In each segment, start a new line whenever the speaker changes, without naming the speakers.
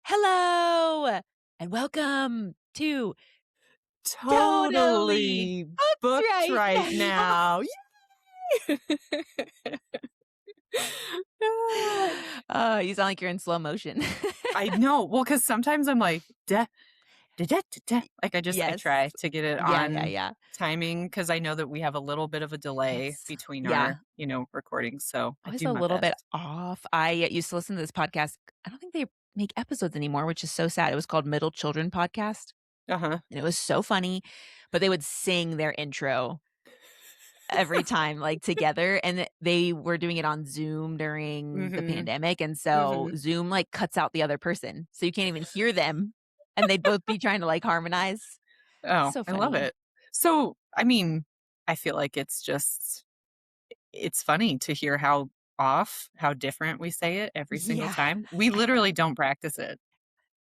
Hello and welcome to Totally
Totally
Booked
booked
Right
right
Now.
now. Yay!
You sound like you're in slow motion.
I know. Well, because sometimes I'm like, da, da, da, da, da. Like I
Yes.
try to get it on
Yeah.
timing because I know that we have a little bit of a delay
It's
between
yeah.
our, recordings. So
I
I
was
do
a
my
little bit
best.
off. I used to listen to this podcast. I don't think they make episodes anymore, which is so sad. It was called Middle Children Podcast,
Uh-huh.
and it was so funny. But they would sing their intro every time, like, together, and they were doing it on Zoom during the
Mm-hmm.
pandemic, and so
Mm-hmm.
Zoom, like, cuts out the other person, so you can't even hear them, and they'd both be trying to, like, harmonize.
Oh,
So
I love
funny.
it. So, I mean, I feel like it's funny to hear how different we say it every single
Yeah.
time. We literally don't practice it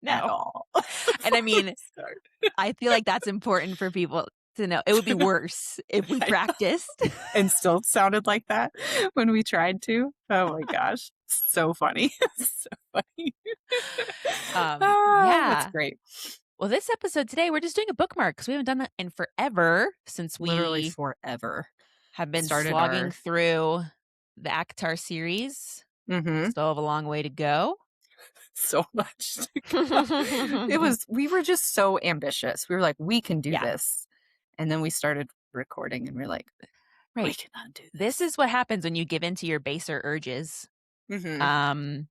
at
No.
all
And
before
I
we
mean,
start.
I feel like that's important for people to know. It would be worse if we
I know,
practiced.
and still sounded like that when we tried to. Oh my gosh, so funny. So funny. That's
Yeah.
great.
Well, this episode today, we're just doing a bookmark because we haven't done that in forever since
Literally
we
forever.
have been
Started
slogging
our
through the ACOTAR series.
mhm,
Still have a long way to go.
so much to go. We were just so ambitious. We were like, "We can do
Yeah,
this." And then we started recording and we're like, "We
right.
cannot do
This
this."
is what happens when you give into your baser urges.
Mhm.
Um,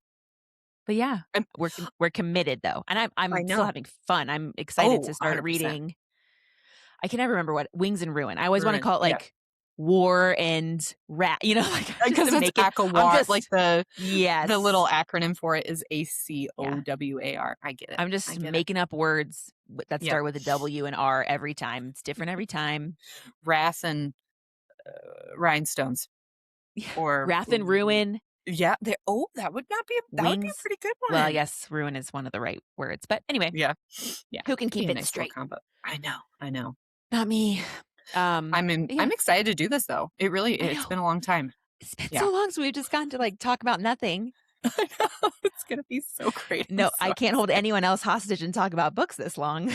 but yeah,
I'm
we're committed though, and
I
I'm still
know.
having fun. I'm excited
Oh,
to start
100%.
reading. I can never remember what Wings and Ruin. I always want to
Ruin,
call it
yeah.
like War and Rat. Like just
Because
to
it's
make it. I'm
ACOWAR, like
just
the little
yes,
acronym for it is
yeah.
ACOWAR. I get it.
I'm
I
just
get it.
making up words that
Yep.
start with a W and R every time. It's different every time.
Wrath and rhinestones or
Wrath and Ruin,
yeah, that would not be that would be a
Wings.
pretty good
Well,
one.
yes, ruin is one of the right words, but anyway,
Yeah. Yeah.
who can
Could be
keep
a
it
nice little
straight?
combo. I know. I know.
Not me. Yeah,
I'm excited to do this though.
I
It's
know.
been a long time.
It's been
Yeah.
so long, so we've just gotten to like talk about nothing.
I know. It's gonna be so great. I'm
No, I
so
can't hold
excited.
anyone else hostage and talk about books this long.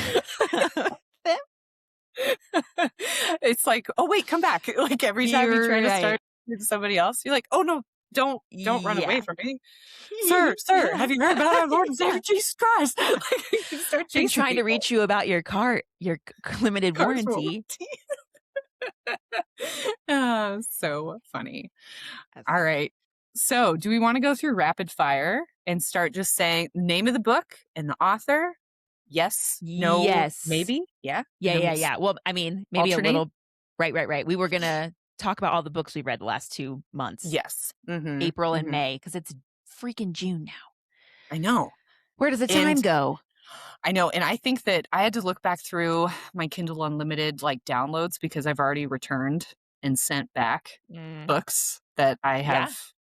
It's like, "Oh, wait, come back." Like, every time you
You're
try to
right.
start with somebody else, you're like, "Oh, no, don't run away
Yeah.
from me. Sir, have you heard about our Lord and Savior
Yeah.
Jesus Christ?" Like, you start
Been
chasing
trying to
people.
reach you about your limited
Car's
warranty.
warranty. Oh, so funny.
That's
All right. So, do we wanna go through rapid fire and start just saying name of the book and the author? Yes, no,
yes.
maybe? Yeah? And
Yeah,
then
yeah,
we'll
yeah. Well, I mean, maybe a
alternate?
little right. We were gonna talk about all the books we read the last 2 months,
Yes. Mhm.
April and
Mhm.
May, because it's freaking June now.
I know.
Where does the time
And
go?
I know, and I think that I had to look back through my Kindle Unlimited, like, downloads because I've already returned and sent back
Mm,
books that I
yeah,
have,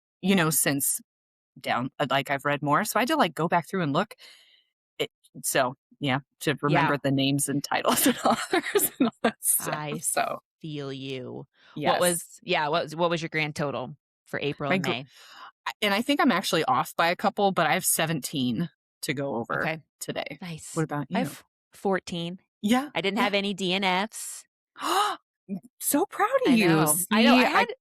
since like, I've read more, so I had to, like, go back through and look. It so, yeah, to
yeah.
remember the names and titles and authors and all that stuff,
I
so,
feel you.
yes.
What was your grand total for April
My
and
gr
May?
and I think I'm actually off by a couple, but I have 17 to go over
Okay,
today. What
nice.
about
I
you?
have 14.
Yeah,
I didn't
yeah.
have any DNFs.
So proud of
I
you.
know. I know.
See,
I had a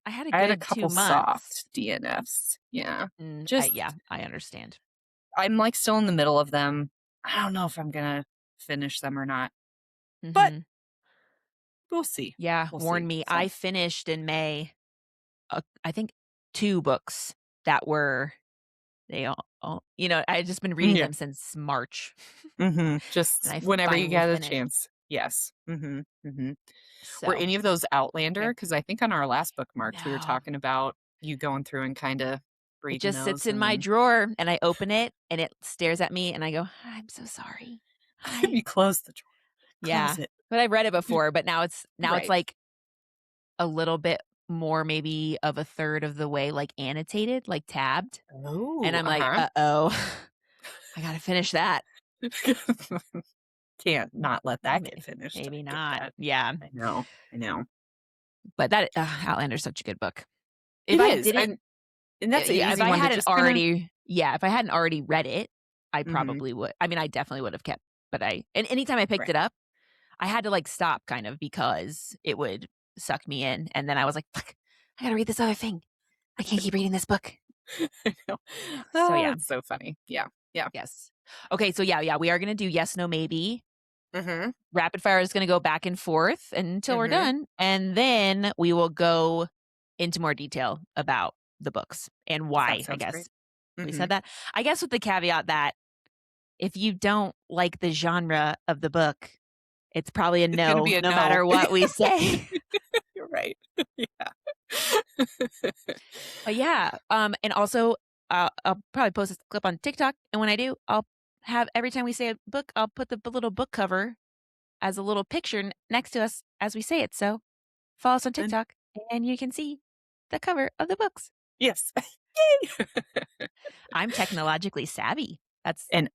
I had a
good 2
couple
months.
soft DNFs. Yeah. Just
Yeah, I understand.
I'm, like, still in the middle of them. I don't know if I'm gonna finish them or not, but
Mhm.
we'll see.
Yeah,
We'll
warn
see.
me.
So
I finished in May, I think 2 books that were they all I had just been reading
yeah.
them since March,
Mhm.
and
Just
I
whenever you
finally
get a
finished.
chance. Yes. Mhm. Mhm. Were
So,
any of those
yeah.
Outlander? Because I think on our last bookmarks, we were
No.
talking about you going through and kinda
It
reading
just sits
those
in
and
my
then
drawer, and I open it, and it stares at me, and I go, "I'm so sorry.
you
Hi."
close the drawer. Close
Yeah.
it.
But I've read it before, but now it's,
Right.
like, a little bit more maybe of a third of the way, like, annotated, like, tabbed, and
Oh,
I'm like,
uh-huh.
"Uh-oh. I gotta finish that."
Can't not let that get
May
finished. I
maybe
get
not.
that.
Yeah.
I know. I know.
But that Outlander's such a good book. If
It
I
is,
didn't
and that's an
yeah,
easy one to just kinda
if I hadn't already read it, I
Mhm.
probably would. I mean, I definitely would have kept, but and anytime I picked
Right.
it up, I had to like stop kind of because it would suck me in. And then I was like, fuck, I gotta read this other thing. I can't keep reading this book.
I know.
So
Oh,
yeah,
it's so funny. Yeah. Yeah.
yes. Okay, so yeah, we are gonna do yes, no, maybe.
Mhm.
Rapid fire is gonna go back and forth until we're
Mhm.
done. And then we will go into more detail about the books and
That
why, I
sounds great.
guess. We said
Mhm.
that. I guess with the caveat that if you don't like the genre of the book, it's probably a
It's gonna
no,
be a
no
no.
matter what we say.
You're right. Yeah.
But yeah, and also, I'll probably post this clip on TikTok, and when I do, I'll have every time we say a book, I'll put the little book cover as a little picture next to us as we say it. So follow us on
And
TikTok, and you can see the cover of the books.
yes. Yay.
I'm technologically savvy.
And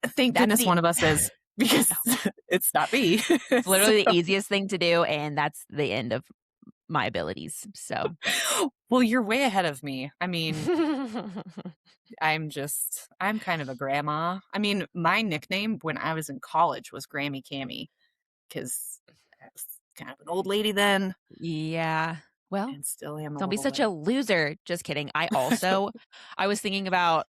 thank
That's
goodness
the
one of us is because it's not me.
it's
So
literally the easiest thing to do, and that's the end of my abilities. So
well, you're way ahead of me. I mean, I'm kind of a grandma. I mean, my nickname when I was in college was Grammy Cami because I was kind of an old lady then
yeah. Well,
and still am a
don't be
little
such
bit.
a loser. Just kidding. I was thinking about,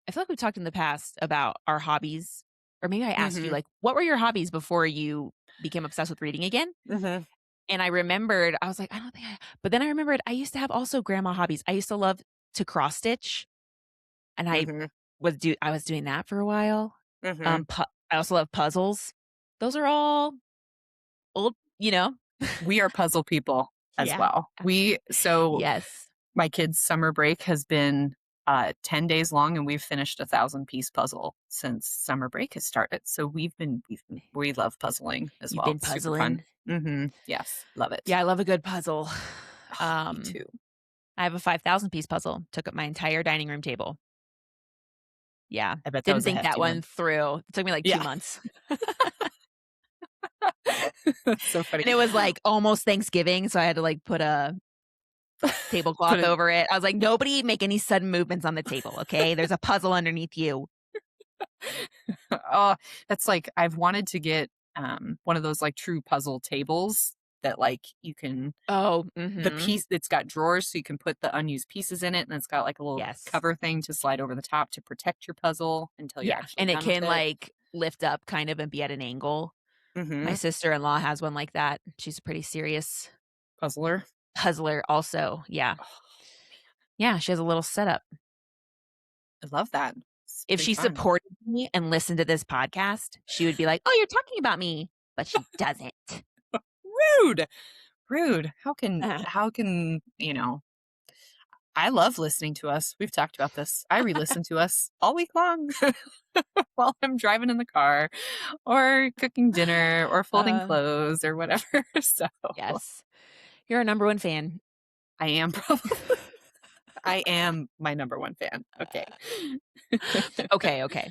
I feel like we've talked in the past about our hobbies, or maybe I asked you,
Mhm.
like, what were your hobbies before you became obsessed with reading again?
Mhm.
And I remembered, I was like, I don't think but then I remembered I used to have also grandma hobbies. I used to love to cross stitch, and
Mhm.
I was doing that for a while.
Mhm.
I also love puzzles. Those are all old, you know?
We are puzzle people as
Yeah.
well.
Yes.
My kids' summer break has been 10 days long and we've finished 1,000-piece puzzle since summer break has started. So we love puzzling as
You've
well.
been
Super fun.
puzzling.
Yes, love it.
Yeah, I love a good puzzle.
Me
Um,
too.
I have a 5,000 piece puzzle, took up my entire dining room table. Yeah.
I bet that
Didn't
was a
think that
hefty
one
one.
through. It took me like 2
Yeah.
months.
That's so funny.
And it was like almost Thanksgiving, so I had to like put a
Put
tablecloth
it
over it. I was like, "Nobody make any sudden movements on the table, okay? There's a puzzle underneath you."
oh, that's like I've wanted to get one of those like true puzzle tables that like you can
Oh,
the
mhm.
piece that's got drawers so you can put the unused pieces in it, and it's got like a little
Yes.
cover thing to slide over the top to protect your puzzle until you're
Yeah,
actually
and it
done with
can
it.
like lift up kind of and be at an angle. My
Mhm.
sister-in-law has one like that. She's a pretty serious
Puzzler.
puzzler also. Yeah.
Oh,
Yeah, she has a little setup.
I love that. It's
If
pretty
she
fun.
supported me and listened to this podcast, she would be like, "Oh, you're talking about me," but she doesn't.
Rude. Rude. I love listening to us. We've talked about this. I re-listen to us all week long while I'm driving in the car or cooking dinner or folding
Uh,
clothes or whatever. So
yes. You're a number 1 fan.
I am probably I am my number one fan. Okay.
Okay, okay.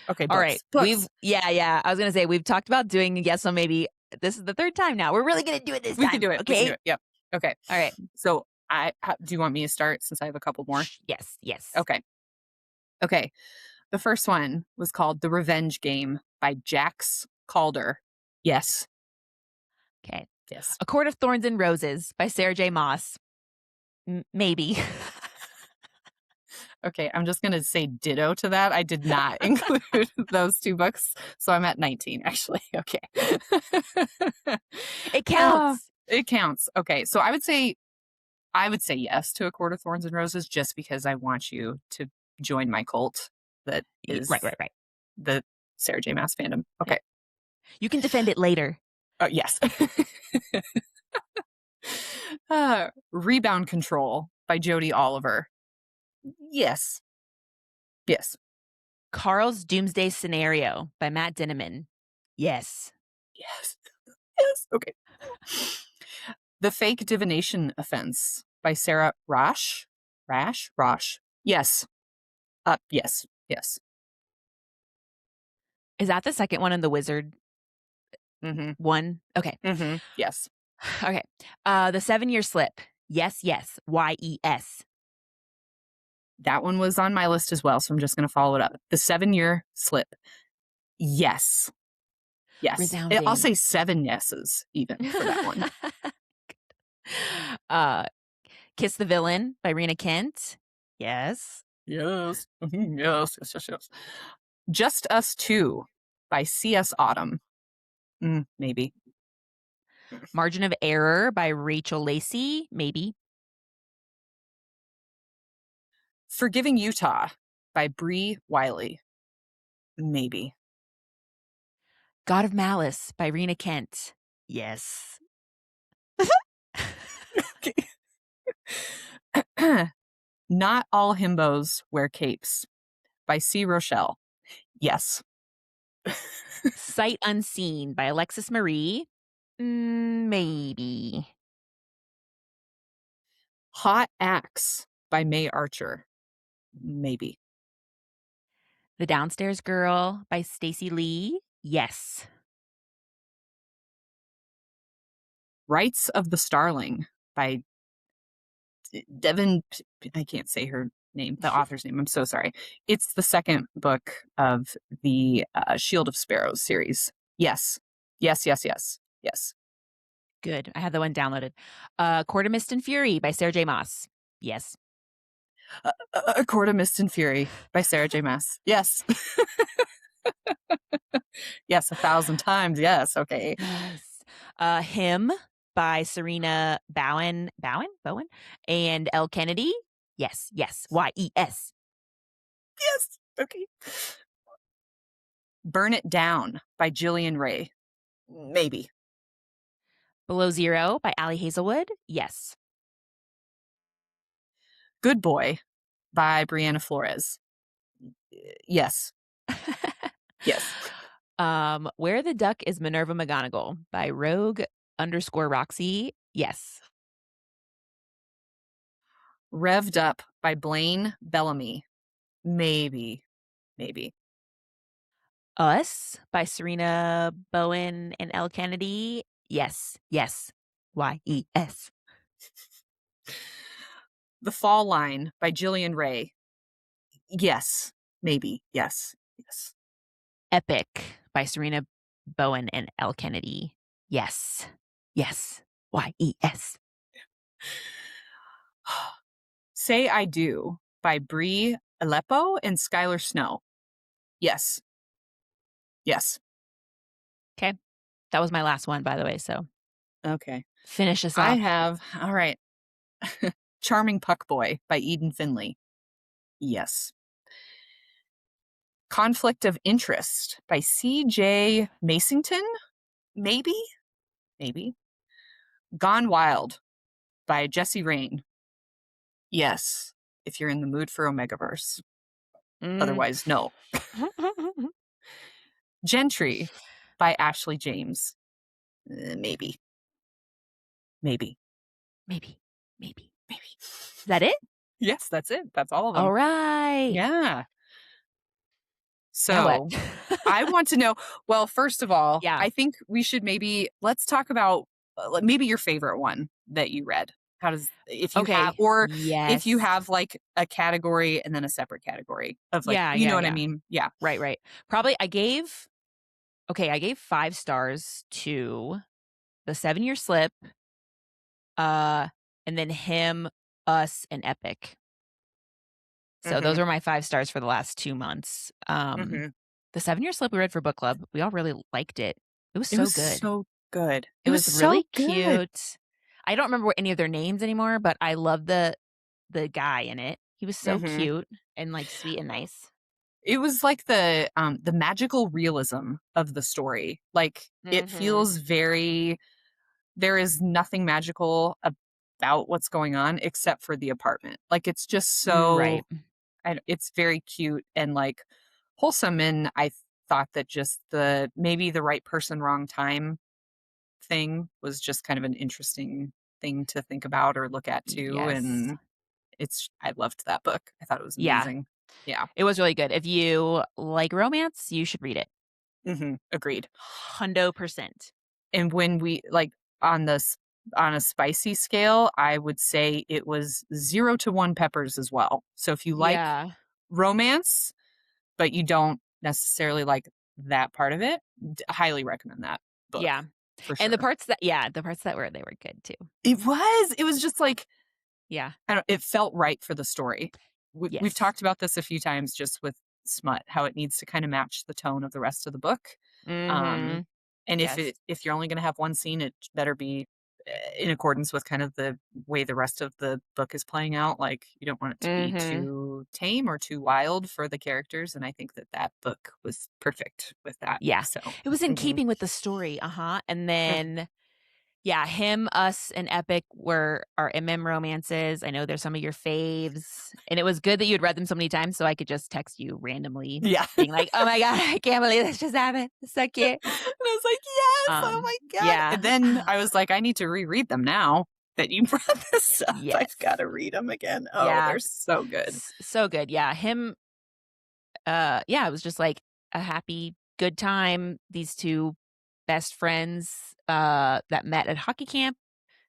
Okay,
Alright.
books. Books.
Yeah. I was gonna say, we've talked about doing yes, so maybe this is the 3rd time now. We're really gonna do it this
We can
time,
do it. We can do
okay?
it. Yep. Okay.
Alright.
So do you want me to start since I have a couple more?
Yes, yes.
Okay. Okay. The first one was called The Revenge Game by Jax Calder. Yes.
Okay.
Yes.
A Court of Thorns and Roses by Sarah J. Maas. Maybe.
Okay. I'm just going to say ditto to that. I did not include those two books. So I'm at 19, actually. Okay.
It
Ah,
counts.
it counts. Okay. So I would say yes to A Court of Thorns and Roses just because I want you to join my cult that
Right,
is
right, right.
the Sarah J. Maas fandom.
Yeah.
Okay.
You can defend it later.
Yes. Rebound Control by Jody Oliver. Yes. Yes.
Carl's Doomsday Scenario by Matt Dinneman. Yes.
Yes. Yes. Okay. The Fake Divination Offense by Sarah Rosh. Rosh. Yes. Yes. Yes.
Is that the second one in the wizard
Mm-hmm.
one? Okay.
Mm-hmm. Yes.
Okay. The 7-Year Slip. Yes, yes. YES.
That one was on my list as well, so I'm just going to follow it up. The 7-Year Slip. Yes. Yes. I'll
Resounding.
say 7 yeses even for that one.
uh, Kiss the Villain by Rena Kent. Yes.
Yes. Mhm, yes, yes, yes, yes. Just Us Two by C.S. Autumn. Maybe.
Margin of Error by Rachel Lacey. Maybe.
Forgiving Utah by Bree Wiley. Maybe.
God of Malice by Rena Kent. Yes.
Not All Himbos Wear Capes by C. Rochelle. Yes.
Sight Unseen by Alexis Marie. Maybe.
Hot Axe by May Archer. Maybe.
The Downstairs Girl by Stacey Lee. Yes.
Rights of the Starling by Devin. I can't say her name, the author's name. I'm so sorry. It's the second book of the Shield of Sparrows series. Yes. Yes, yes, yes. Yes.
Good. I had the one downloaded. Court of Mist and Fury by Sarah J. Maas. Yes.
A Court of Mist and Fury by Sarah J. Maas. Yes. Yes, 1,000 times. Yes. Okay.
Yes. Him by Serena Bowen, and Elle Kennedy. Yes. Yes. Yes.
Yes. Okay. Burn It Down by Jillian Ray. Maybe.
Below Zero by Allie Hazelwood. Yes.
Good Boy by Brianna Flores. Yes. Yes.
Where the Duck is Minerva McGonagall by Rogue_Roxy. Yes.
Revved Up by Blaine Bellamy. Maybe. Maybe.
Us by Serena Bowen and Elle Kennedy. Yes. Yes. Yes.
The Fall Line by Jillian Ray. Yes. Maybe. Yes. Yes.
Epic by Serena Bowen and Elle Kennedy. Yes. Yes. Yes.
Say I Do by Bree Aleppo and Skylar Snow. Yes. Yes.
Okay. That was my last one, by the way. So
Okay.
finish us
I
off.
have, all right. Charming Puck Boy by Eden Finley. Yes. Conflict of Interest by C.J. Masington. Maybe. Maybe. Gone Wild by Jesse Rain. Yes. If you're in the mood for Omegaverse.
Mm.
Otherwise, no. Gentry by Ashley James. Maybe. Maybe.
Maybe.
Maybe.
Is that it?
Yes, that's it. That's all of them.
All right.
Yeah.
Now what?
So I want to know, well, first of all,
Yeah.
I think we should let's talk about maybe your favorite one that you read. How does, if you have,
Okay.
or if you
Yes.
have like a category and then a separate category of like,
Yeah.
you know what I
Yeah.
mean? Yeah.
Right. Probably I gave 5 stars to the 7-Year Slip, and then Him, Us, and Epic. So those
Mm-hmm.
were my 5 stars for the last 2 months.
Mm-hmm.
The 7-Year Slip we read for book club, we all really liked it. It was
It
so
was
good.
so good.
It
It was
was
so
really
good.
cute. I don't remember any of their names anymore, but I love the guy in it. He was so
Mm-hmm.
cute and, like, sweet and nice.
It was like the magical realism of the story. Like it
Mhm.
feels very, there is nothing magical about what's going on except for the apartment. Like it's just
Right.
so, it's very cute and like wholesome. And I thought that just maybe the right person, wrong time thing was just kind of an interesting thing to think about or look at too.
Yes.
And I loved that book. I thought it was
Yeah.
amazing. Yeah.
It was really good. If you like romance, you should read it.
Agreed.
100%.
And when we like on this on a spicy scale, I would say it was 0 to 1 peppers as well. So if you like
Yeah.
romance, but you don't necessarily like that part of it, highly recommend that book
Yeah.
for
And the
sure.
parts that the parts that were they were good too.
It was just like,
Yeah.
I don't, it felt right for the story. We've
Yes.
talked about this a few times just with smut, how it needs to kind of match the tone of the rest of the book. Um,
Mhm.
and
Yes.
if you're only going to have one scene, it better be in accordance with kind of the way the rest of the book is playing out. Like you don't want it to be
Mhm.
too tame or too wild for the characters. And I think that that book was perfect with that.
Yeah.
So,
It was in
mhm,
keeping with the story, uh-huh, and
mhm.
then yeah, him, us, and Epic were our MM romances. I know they're some of your faves, and it was good that you had read them so many times so I could just text you randomly
Yeah.
being like, "Oh my god, I can't believe this just happened. It's so cute."
And I was like, "Yes, oh my god."
Yeah.
And then I was like, "I need to reread them now that you brought this up. I've
Yes.
gotta read them again." Oh,
Yeah.
they're so good.
So good. Yeah, him, yeah, it was just like a happy, good time. These 2 best friends, that met at hockey camp.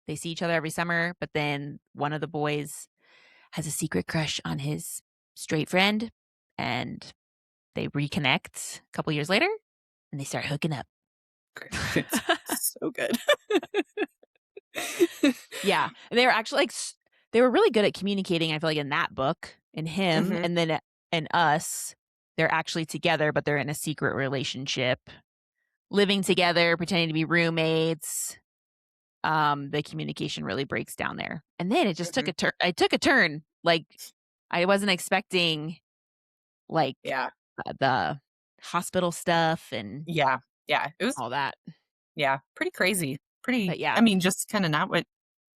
They see each other every summer, but then one of the boys has a secret crush on his straight friend, and they reconnect a couple years later, and they start hooking up.
It's so good.
Yeah, and they were actually, like, they were really good at communicating, I feel like, in that book, and him,
Mhm,
and then and us, they're actually together, but they're in a secret relationship, living together, pretending to be roommates. The communication really breaks down there, and then it just took
mhm.
a turn. I took a turn, like, I wasn't expecting, like,
Yeah,
the hospital stuff and
yeah, yeah. It was,
all that.
yeah, pretty crazy. Pretty,
But yeah.
I mean, just kinda not what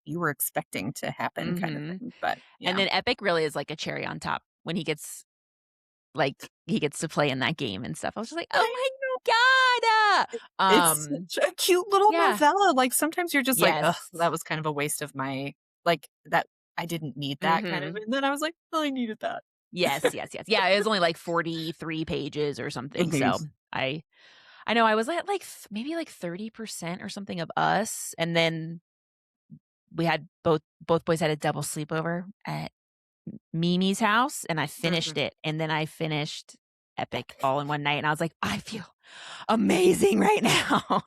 you were expecting to happen kind of
Mhm.
thing, but
And
yeah.
then Epic really is like a cherry on top when he gets like, he gets to play in that game and stuff. I was just like, "Oh
I
my god!"
It's such a cute little
Yeah.
novella, like, sometimes you're just like, "Ugh,
Yes.
that was kind of a waste of my," like, that I didn't need that kind of,
Mhm.
and then I was like, "Oh, I needed that."
Yes, yes, yes. Yeah, it was only like 43 pages or something,
Mhm,
so I I know I was at like maybe like 30% or something of us, and then we had both boys had a double sleepover at Mimi's house, and I
mhm.
finished it, and then I finished Epic
Epic.
all in one night, and I was like, "I feel amazing right now."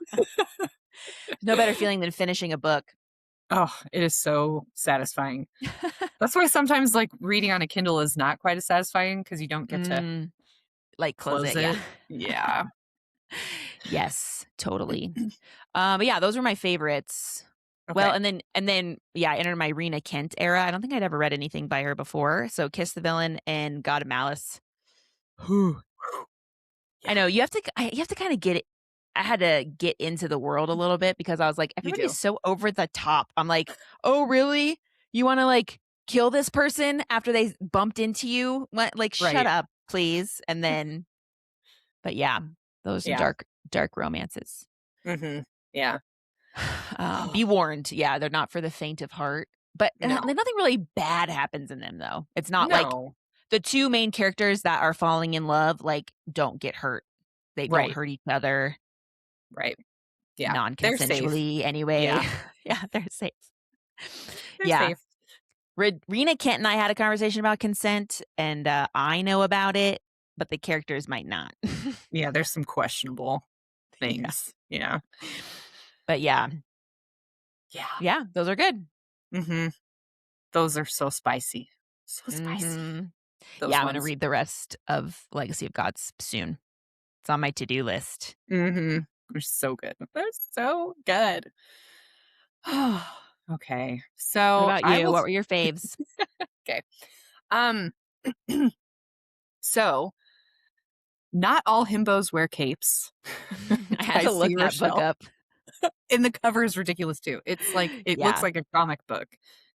No better feeling than finishing a book.
Oh, it is so satisfying. That's why sometimes, like, reading on a Kindle is not quite as satisfying because you don't get to
Mm, like, close
close
it, yeah.
it. Yeah.
Yes, totally. But yeah, those were my favorites. Well,
Okay.
and then, yeah, I entered my Rena Kent era. I don't think I'd ever read anything by her before, so Kiss the Villain and God of Malice. Whew. I
Yeah,
know, you have to kinda get it. I had to get into the world a little bit because I was like,
you
"Everybody's
do.
so over the top." I'm like, "Oh, really? You wanna, like, kill this person after they bumped into you? What, like, shut
Right.
up, please." And then but yeah, those are some
Yeah.
dark romances.
Mhm. Yeah.
Be warned, yeah, they're not for the faint of heart, but,
No.
nothing really bad happens in them, though. It's not like
No.
the 2 main characters that are falling in love, like, don't get hurt. They don't
Right.
hurt each other
Right. Yeah. They're safe.
non-consensually anyway.
Yeah.
Yeah, they're safe.
They're
Yeah.
safe.
Rena Kent and I had a conversation about consent, and, I know about it, but the characters might not.
Yeah, there's some questionable
Yeah.
things. Yeah.
But yeah.
Yeah.
Yeah, those are good.
Mhm. Those are so spicy. So spicy.
Mhm.
Those
Yeah, I'm gonna
ones.
read the rest of Legacy of Gods soon. It's on my to-do list.
Mhm. They're so good. They're so good. Okay.
What
So
about
I
you?
will
What were your faves?
okay. Um so not all himbos wear capes
I had
by
to look
C.
that book
Rochelle.
up.
And the cover is ridiculous too. It's like it looks
Yeah.
like a comic book,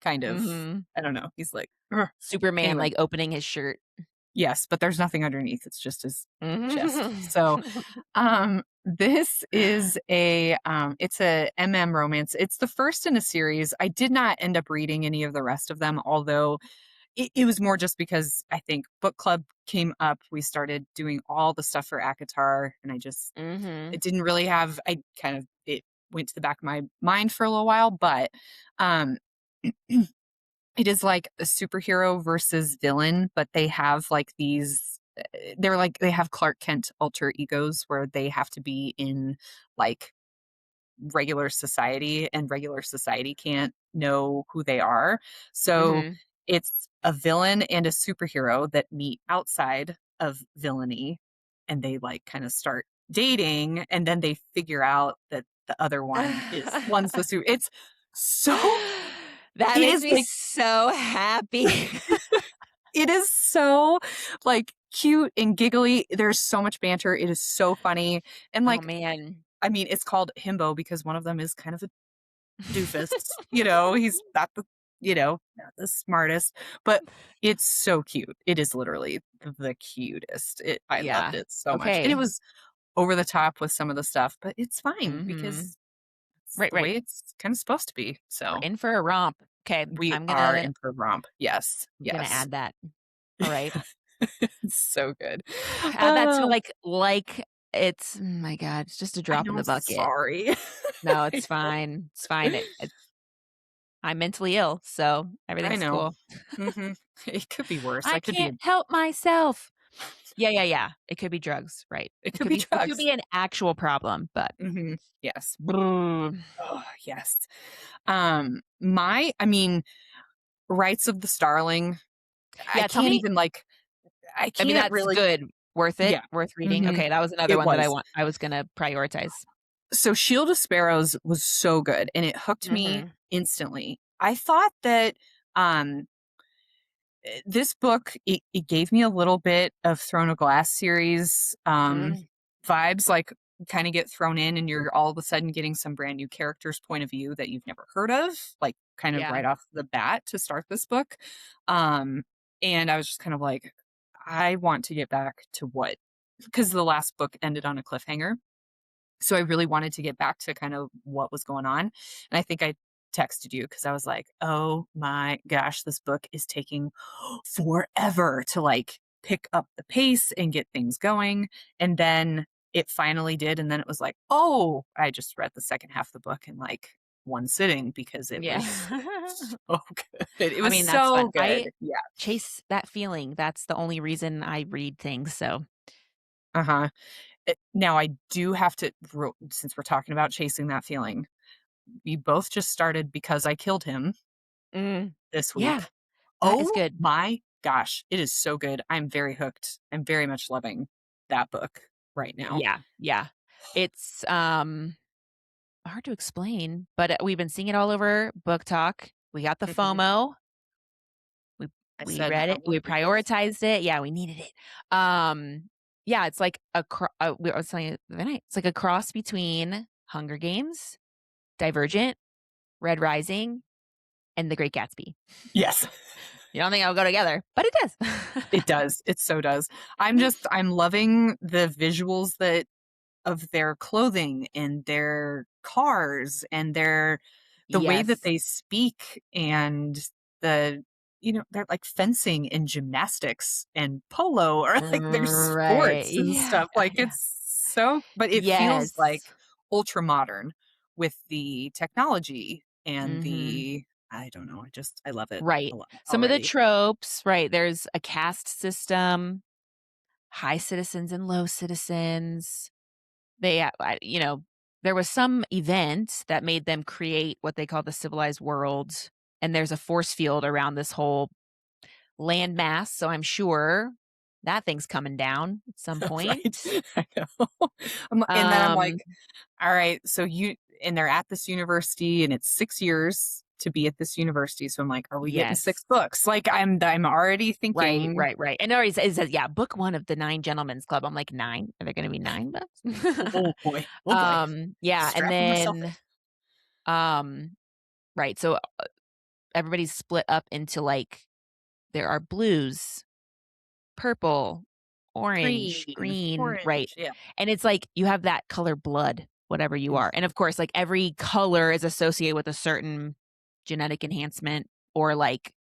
kind of.
Mhm.
I don't know. He's like, "Ugh."
Superman,
Anyway.
like, opening his shirt.
Yes, but there's nothing underneath. It's just his chest.
Mhm.
So, this is it's a MM romance. It's the first in a series. I did not end up reading any of the rest of them, although it was more just because I think book club came up. We started doing all the stuff for ACOTAR, and I just
Mhm.
it didn't really have. I kind of it. went to the back of my mind for a little while, but um it is like a superhero versus villain, but they have like these they're like they have Clark Kent alter egos where they have to be in like regular society, and regular society can't know who they are. So
Mhm.
it's a villain and a superhero that meet outside of villainy, and they like kind of start dating, and then they figure out that the other one is one's the super. It's so
That
it
makes
is
me
like
so happy.
it is so like cute and giggly. There's so much banter. It is so funny. And
Oh,
like
man.
I mean, it's called himbo because one of them is kind of a doofus, you know, he's not the not the smartest, but it's so cute. It is literally the cutest. I loved
Yeah.
it so much. And it
Okay.
was over the top with some of the stuff, but it's fine
Mhm.
because it's
Right,
the
right.
way it's kind of supposed to be.
We're
So
in for a romp. Okay,
we are in for a romp. Yes.
I'm gonna
Yes.
add that. All right.
It's so good.
Add that to, like, it's oh my god, it's just a
I
drop in
know,
the
I'm
bucket.
sorry.
No,
I
it's
know.
fine. It's fine. I'm mentally ill, so
I
everything's
know.
cool.
Mhm. It could be worse.
I
I could be
can't help myself. Yeah, yeah, yeah. It could be drugs, right.
it could be
It could
drugs.
be an actual problem, but
Mhm. Yes.
brr.
Oh, yes. I mean, Rights of the Starling, I
Yeah, tell
can't
me
even, like I
I mean,
can't
that's
really
good. Worth it?
yeah.
Worth reading?
Mhm.
Okay, that was another
It
one that
was.
I was gonna prioritize.
So, Shield of Sparrows was so good, and it hooked me
Mhm.
instantly. I thought that, um this book, it gave me a little bit of Throne of Glass series,
Mm,
vibes, like, kinda get thrown in and you're all of a sudden getting some brand new character's point of view that you've never heard of, like, kind of
yeah.
right off the bat to start this book, um, and I was just kind of like, "I want to get back to what" because the last book ended on a cliffhanger. So I really wanted to get back to kind of what was going on. And I think I texted you because I was like, oh my gosh, this book is taking forever to like pick up the pace and get things going. And then it finally did. And then it was like, oh, I just read the second half of the book in like one sitting because it
Yeah.
was so good. It
I
was
mean, that's fun.
so
I
good. Yeah.
chase that feeling. That's the only reason I read things, so
Uh huh. Now I do have to, since we're talking about chasing that feeling, we both just started Because I Killed Him
mm,
this
yeah,
week.
that is
Oh
good.
my gosh, it is so good. I'm very hooked. I'm very much loving that book right now.
Yeah, yeah. It's, hard to explain, but, we've been seeing it all over Book Talk. We got the
Mhm.
FOMO. We
I
we
said,
read
"I
it.
wanna
We
read this."
prioritized it. Yeah, we needed it. Yeah, it's like I was telling you the other night, it's like a cross between Hunger Games, Divergent, Red Rising, and The Great Gatsby.
Yes,
You don't think it'll go together, but it does.
it does. It so does. I'm loving the visuals that of their clothing and their cars and the way that
Yes.
they speak and the they're like fencing and gymnastics and polo or like their
Right.
sports and
Yeah,
stuff. Like
yeah.
it's so but it feels
Yes.
like ultra modern with the technology and
Mhm.
the I don't know, I love it
Right.
a lot
Some of the
already.
tropes, right, there's a caste system, high citizens and low citizens. They, there was some event that made them create what they call the civilized world, and there's a force field around this whole land mass, so I'm sure that thing's coming down at some
Right.
point.
I know. And then I'm like,
Um,
all right, so they're at this university and it's 6 years to be at this university. So I'm like, are we getting
yes.
6 books? Like I'm already
Right,
thinking,
right, right, and it says, yeah, book 1 of the 9 Gentlemen's Club. I'm like, 9? Are there gonna be 9 books?
oh boy, oh boy.
Yeah, and
Strapping myself in.
then, um right, so, everybody's split up into, like there are blues, purple, orange,
Green,
green, right,
orange, yeah.
and it's like you have that color blood, whatever you
Mm,
are, and of course, like, every color is associated with a certain genetic enhancement or, like,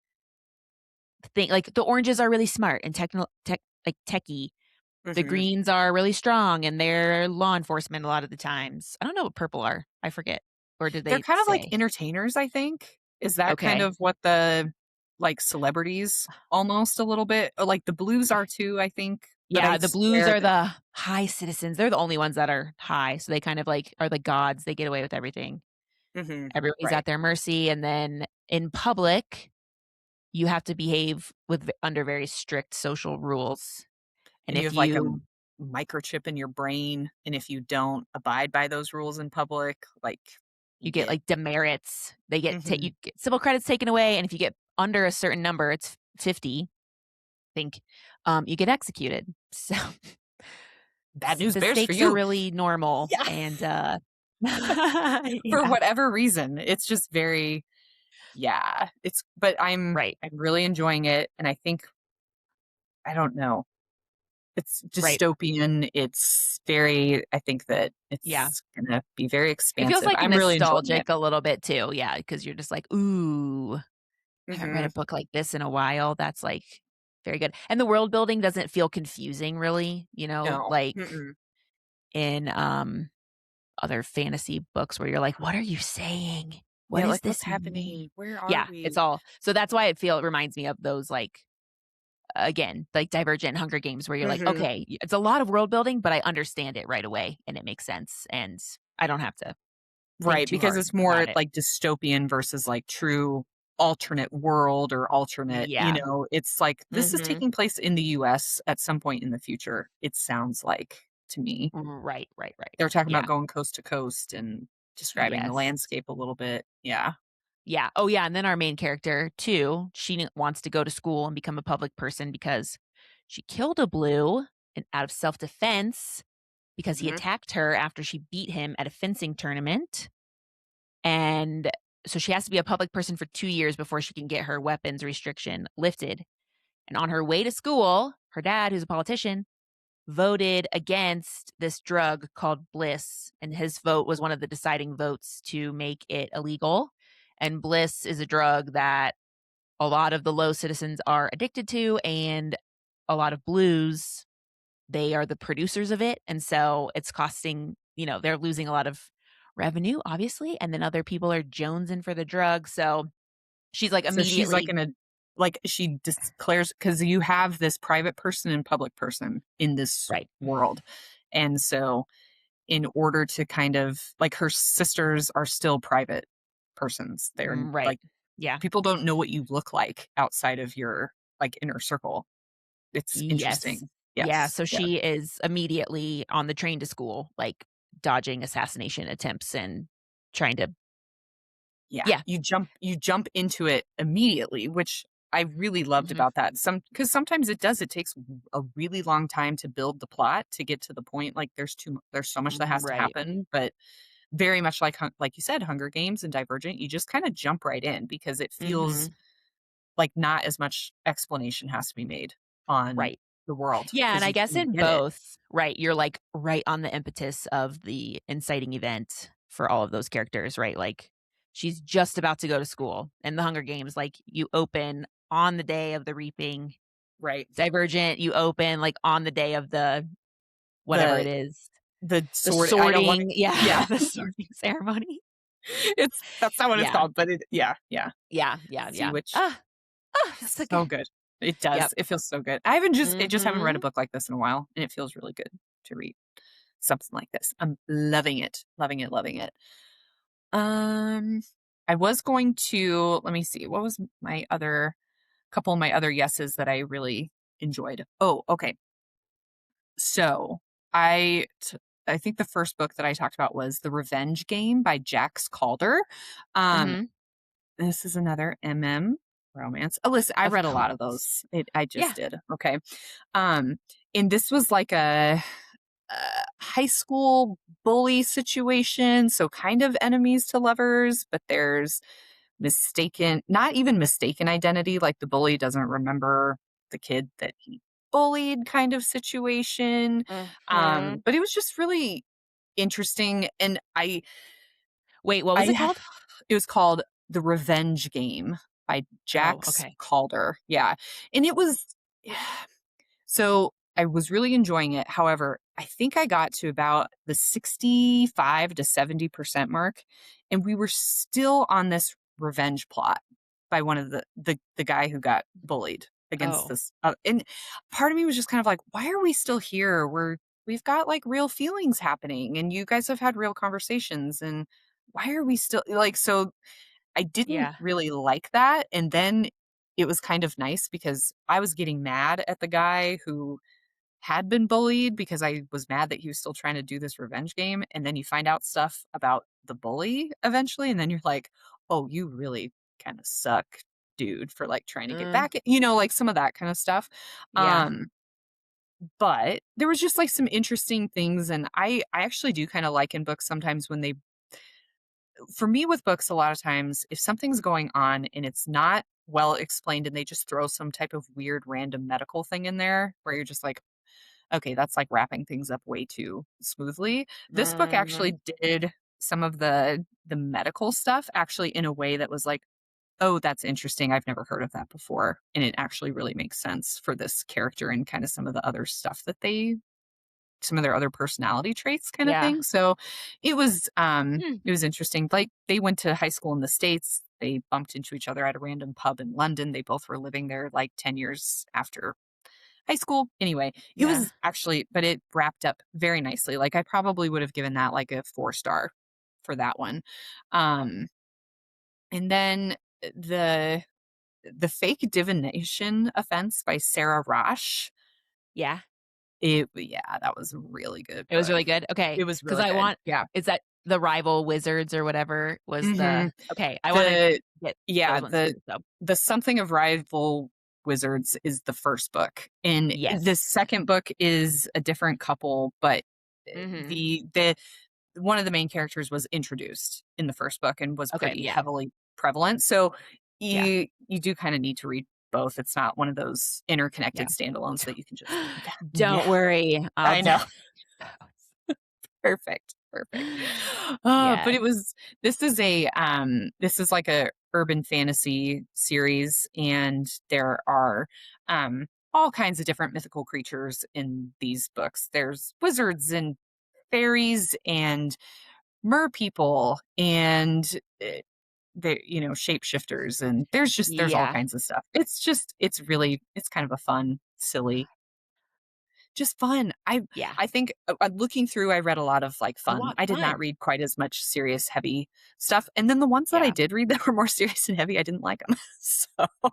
thing like, the oranges are really smart and techy, The
Mhm.
greens are really strong, and they're law enforcement a lot of the times. I don't know what purple are. I forget. Or did
They're
they
kind of like
say?
entertainers, I think. Is that kind
Okay.
of what the like celebrities almost a little bit? Or like the blues are too, I think, but I
Yeah, the blues
swear
are
that
the high citizens. They're the only ones that are high, so they kind of, like, are the gods. They get away with everything.
Mhm.
Everybody's
Right.
at their mercy, and then in public, you have to behave under very strict social rules, and
And you
if
have like a
you
microchip in your brain, and if you don't abide by those rules in public, like
you
you
get,
get
like, demerits, they get ta
Mhm.
you get civil credits taken away, and if you get under a certain number, it's 50, think, you get executed. So,
Bad news
the
bears for
stakes are
you.
really normal,
Yeah.
and,
For
yeah,
whatever reason, it's just very yeah, it's but
right,
I'm really enjoying it, and I think I don't know. It's
right,
dystopian, it's very I think that
yeah.
it's gonna be very
It feels,
expansive.
like,
I'm really enjoying it.
nostalgic a little bit too, yeah, because 'cause you're just like, "Ooh, I haven't read a
Mhm.
book like this in a while." That's, like, very good, and the world building doesn't feel confusing really,
No.
like
Mm-mm.
in, other fantasy books where you're like, "What are you saying? What
Yeah,
does
like, "What's
this mean?"
happening? Where are
Yeah, it's
we?"
all so that's why it reminds me of those, like, again, like Divergent, Hunger Games, where you're like,
Mhm.
"Okay, it's a lot of world building, but I understand it right away, and it makes sense, and I don't have to think
Right,
too
because
hard
it's more,
about it."
like, dystopian versus, like, true alternate world or alternate
Yeah.
it's like, this is
Mhm.
taking place in the US at some point in the future, it sounds like to me.
Right, right, right.
They're talking about
Yeah.
going coast to coast and describing the
Yes.
landscape a little bit. Yeah.
Yeah. Oh, yeah, and then our main character too, she wants to go to school and become a public person because she killed a blue and out of self-defense because he
Mhm.
attacked her after she beat him at a fencing tournament, and so she has to be a public person for 2 years before she can get her weapons restriction lifted, and on her way to school, her dad, who's a politician, voted against this drug called Bliss, and his vote was one of the deciding votes to make it illegal. And Bliss is a drug that a lot of the low citizens are addicted to, and a lot of blues, they are the producers of it. And so it's costing, they're losing a lot of revenue, obviously. And then other people are jonesing for the drug. So she's like
So she's like
immediately,
in a like she declares because you have this private person and public person in this
right,
world. And so in order to kind of like her sisters are still private persons. They're
right.
like
Yeah.
people don't know what you look like outside of your like inner circle. It's
Yes.
interesting.
Yeah,
Yes.
so
Yeah.
she is immediately on the train to school, like, dodging assassination attempts and trying to
Yeah,
yeah,
you jump into it immediately, which I really loved
mhm,
about that. Because sometimes it takes a really long time to build the plot to get to the point, like, there's so much that has to
right,
happen, but very much like you said, Hunger Games and Divergent, you just kinda jump right in because it feels
mhm,
like not as much explanation has to be made on
right.
the world
Yeah, and
because
I guess
you
in
get it.
both, right, you're, like, right on the impetus of the inciting event for all of those characters, right, like, she's just about to go to school. In the Hunger Games, like, you open on the day of the reaping.
Right.
Divergent, you open, like, on the day of the whatever it
The
is,
the
the
sort I don't wanna
sorting
yeah,
yeah, the sorting ceremony.
that's not what it's
Yeah.
called, but it yeah, yeah.
Yeah, yeah,
See
yeah.
which
Ah,
feels
so good.
so good. It
Yep.
does. It feels so good. I just haven't read a
Mhm.
book like this in a while, and it feels really good to read something like this. I'm loving it. Loving it, loving it. Um, I was going to let me see, what was my other couple of my other yeses that I really enjoyed? Oh, okay. So, I think the first book that I talked about was The Revenge Game by Jax Calder. Um,
Mhm.
this is another MM romance. Oh, listen, I
Of
read a lot of
course.
those. I
Yeah.
just did. Okay. Um, and this was like a high school bully situation. So kind of enemies to lovers, but there's not even mistaken identity. Like the bully doesn't remember the kid that he bullied kind of situation.
Mhm.
But it was just really interesting. And
Wait, what was it
I
called?
it was called The Revenge Game by
Oh,
Jax
okay.
Calder. Yeah. And it was so I was really enjoying it. However, I think I got to about the 65 to 70% mark, and we were still on this revenge plot by one of the guy who got bullied against
Oh.
this, and part of me was just kind of like, "Why are we still here? We've got, like, real feelings happening, and you guys have had real conversations, and why are we still" like, so I didn't
Yeah.
really like that, and then it was kind of nice because I was getting mad at the guy who had been bullied because I was mad that he was still trying to do this revenge game, and then you find out stuff about the bully eventually, and then you're like, "Oh, you really kinda suck, dude, for, like, trying to get
Mm,
back at" like, some of that kinda stuff.
yeah.
Um, but there was just, like, some interesting things, and I actually do kinda like in books sometimes when they for me with books, a lot of times, if something's going on and it's not well explained and they just throw some type of weird random medical thing in there where you're just like, okay, that's like wrapping things up way too smoothly. This book
Mm,
actually did some of the medical stuff actually in a way that was like, oh, that's interesting. I've never heard of that before. And it actually really makes sense for this character and kind of some of the other stuff that they some of their other personality traits kind of
yeah.
thing. So
Hmm.
it was interesting. Like they went to high school in the States. They bumped into each other at a random pub in London. They both were living there like 10 years after high school. Anyway, it
Yeah.
was actually but it wrapped up very nicely. Like I probably would have given that like a 4 star for that one. Um and then the the fake divination offense by Sarah Rosh.
Yeah.
Yeah, that was a really good
It was
book.
really good? Okay,
It was
because
really
I
good.
want
Yeah.
is that the rival wizards or whatever was the
Mhm.
okay, I wanna
The
get
yeah,
those ones too, so
the Something of Rival Wizards is the first book, and the
yes.
second book is a different couple, but,
Mhm.
the one of the main characters was introduced in the first book and was
Okay,
pretty
yeah,
heavily prevalent, so
yeah,
you do kinda need to read both. It's not one of those interconnected
yeah.
standalones that you can just
Don't
yeah,
worry, I'll
I
do
know. Perfect, perfect. But
Yes.
it was this is like a urban fantasy series, and there are, all kinds of different mythical creatures in these books. There's wizards and fairies and merpeople and, shapeshifters, and there's all
Yeah,
kinds of stuff. It's kind of a fun, silly just fun.
yeah.
I think, looking through, I read a lot of, like,
I
fun.
want
I did not
fun.
read quite as much serious, heavy stuff, and then the ones that I
Yeah.
did read that were more serious and heavy, I didn't like them so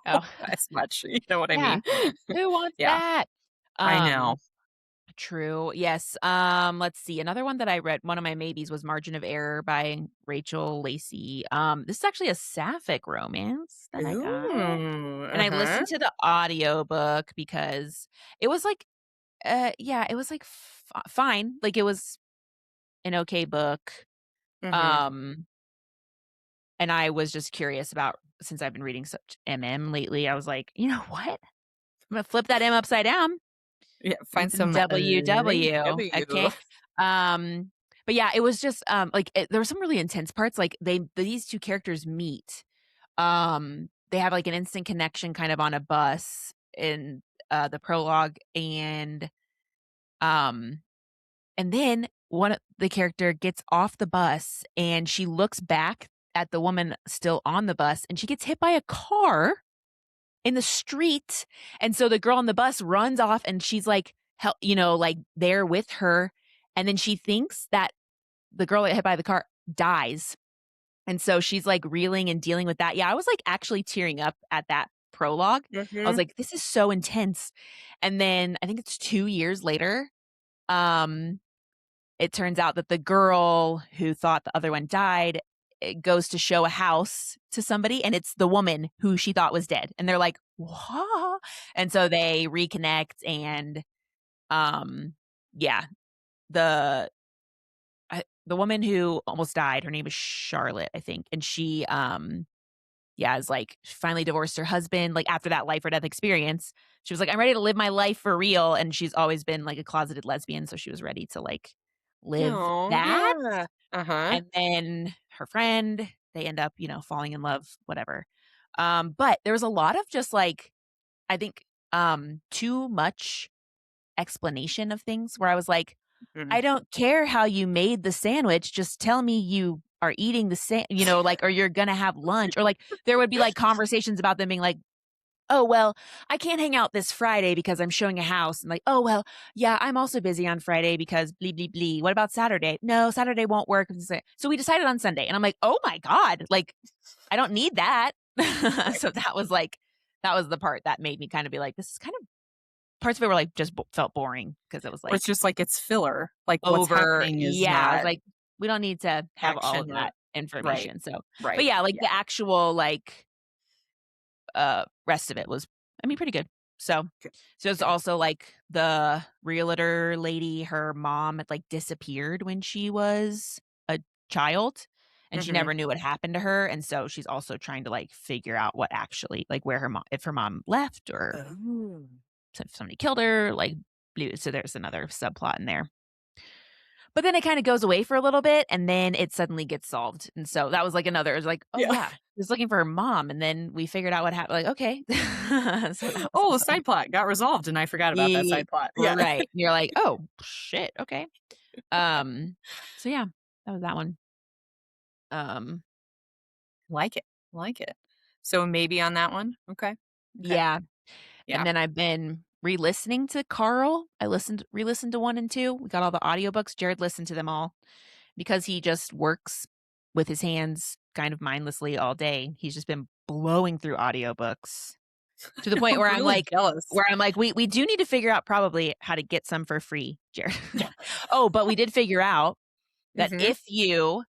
Oh,
as much, you know what I
yeah.
mean?
Who wants
Yeah,
that?
I know.
Um, True. Yes. Let's see. Another one that I read, one of my maybes was Margin of Error by Rachel Lacey. This is actually a sapphic romance that I got.
Ooh,
And I
uh-huh,
listened to the audiobook because it was like yeah, it was like fine. Like it was an okay book.
mhm.
Um and I was just curious about since I've been reading such MM lately, I was like, "You know what? I'm gonna flip that M upside down.
Yeah,
Read
find
some
some
WW,
W.
okay?" Um, but yeah, it was just, there were some really intense parts, like, these 2 characters meet. They have, like, an instant connection kind of on a bus in, the prologue, um, and then one of the character gets off the bus, and she looks back at the woman still on the bus, and she gets hit by a car in the street, and so the girl on the bus runs off, and she's, like, like, there with her, and then she thinks that the girl that hit by the car dies, and so she's, like, reeling and dealing with that. Yeah, I was, like, actually tearing up at that prologue. I was
Mhm.
like, "This is so intense," and then I think it's 2 years later, um, it turns out that the girl who thought the other one died, goes to show a house to somebody, and it's the woman who she thought was dead, and they're like, "What?" And so they reconnect and, um, yeah, the the woman who almost died, her name is Charlotte, I think, and she, yeah, is like finally divorced her husband, like, after that life or death experience. She was like, "I'm ready to live my life for real," and she's always been, like, a closeted lesbian, so she was ready to, like, live
Oh,
that,
yeah. Uh-huh.
and then her friend, they end up, falling in love, whatever. But there was a lot of just, like, I think, too much explanation of things where I was like,
Mhm.
"I don't care how you made the sandwich, just tell me you are eating the like, or you're gonna have lunch," or, like, there would be, like, conversations about them being like, "Oh, well, I can't hang out this Friday because I'm showing a house." And like, "Oh, well, yeah, I'm also busy on Friday because blee, blee, blee. What about Saturday?" "No, Saturday won't work." So we decided on Sunday. And I'm like, "Oh my God, like, I don't need that."
Right.
So that was the part that made me kind of be like, this is kind of parts of it were like just felt boring because it was
Or it's
like
just like it's filler. Like what's
over.
happening is
Yeah. I was
not
like, we don't need to have all of
action or
that
right.
information. So, but
Right.
yeah, like
Yeah.
the actual like rest of it was, I mean, pretty good. So,
Good.
so it's
Good.
also like the realtor lady, her mom had like disappeared when she was a child and she
Mhm.
never knew what happened to her. And so she's also trying to like figure out what actually, like where her mom, if her mom left or
Oh.
if somebody killed her, like, so there's another subplot in there. But then it kinda goes away for a little bit, and then it suddenly gets solved, and so that was, like, another it was like, "Oh,
Yeah.
yeah, he was looking for her mom," and then we figured out what happened like, "Okay." So that was
Oh,
also
side plot got resolved and I forgot about that
Ye
side plot. Yeah.
right, and you're like, "Oh, shit, okay." Um, so yeah, that was that one. Um,
Like it. Like it. So maybe on that one. Okay. Okay.
yeah, and
Yeah.
then I've been re-listening to Carl. I re-listened to 1 and 2. We got all the audiobooks. Jared listened to them all. Because he just works with his hands kind of mindlessly all day, he's just been blowing through audiobooks to the point
I'm really jealous.
where I'm like, we do need to figure out probably how to get some for free, Jared."
Yeah.
Oh, but we did figure out that
Mhm.
if you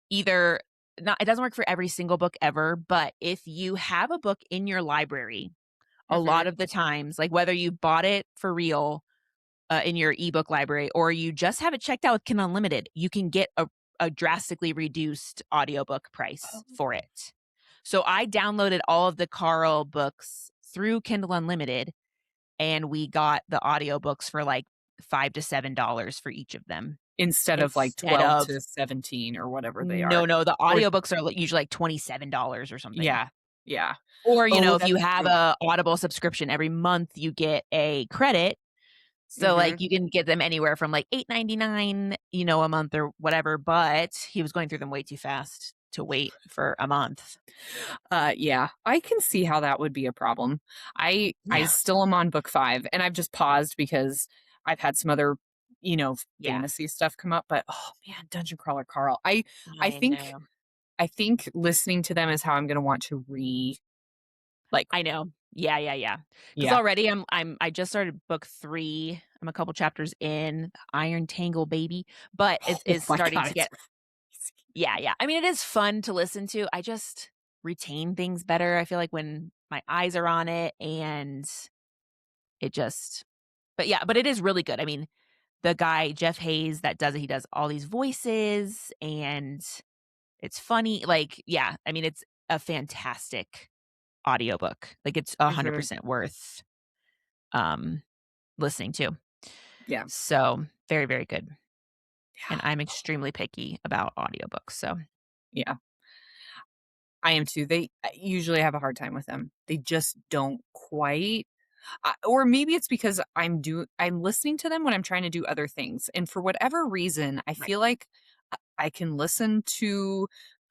either not it doesn't work for every single book ever, but if you have a book in your library, a lot
Mhm.
of the times, like whether you bought it for real in your ebook library, or you just have it checked out with Kindle Unlimited, you can get a drastically reduced audiobook price
Oh.
for it. So I downloaded all of the Carl books through Kindle Unlimited, and we got the audiobooks for like $5 to $7 for each of them
Instead of like
instead
12
of
to 17 or whatever they are.
no, the
Or
audiobooks are usually like $27 or something.
yeah. Yeah.
Or,
Oh,
if you
that's
have
true.
a Audible subscription every month, you get a credit. So,
Mhm.
like, you can get them anywhere from, like, 8.99, a month or whatever, but he was going through them way too fast to wait for a month.
Yeah, I can see how that would be a problem. I
Yeah.
still am on book 5 and I've just paused because I've had some other,
Yeah.
fantasy stuff come up, but oh man, Dungeon Crawler Carl. I
I
think
know.
I think listening to them is how I'm going to want to like
I know. Yeah, yeah, yeah. Because
yeah.
already I just started book 3. I'm a couple chapters in, Iron Tangle Baby, but
Oh
it's
my
starting
god,
to
it's
get yeah, yeah. I mean, it is fun to listen to. I just retain things better, I feel like, when my eyes are on it, and it just but yeah, but it is really good. I mean, the guy, Jeff Hayes, that does it, he does all these voices, and it's funny, like, yeah, I mean, it's a fantastic audiobook. Like, it's
Mhm.
100% worth, um, listening to.
Yeah.
So, very, very good, and
Yeah.
I'm extremely picky about audiobooks, so
Yeah. I am too. I usually have a hard time with them. They just don't quite or maybe it's because I'm listening to them when I'm trying to do other things, and for whatever reason, I
right.
feel like I can listen to,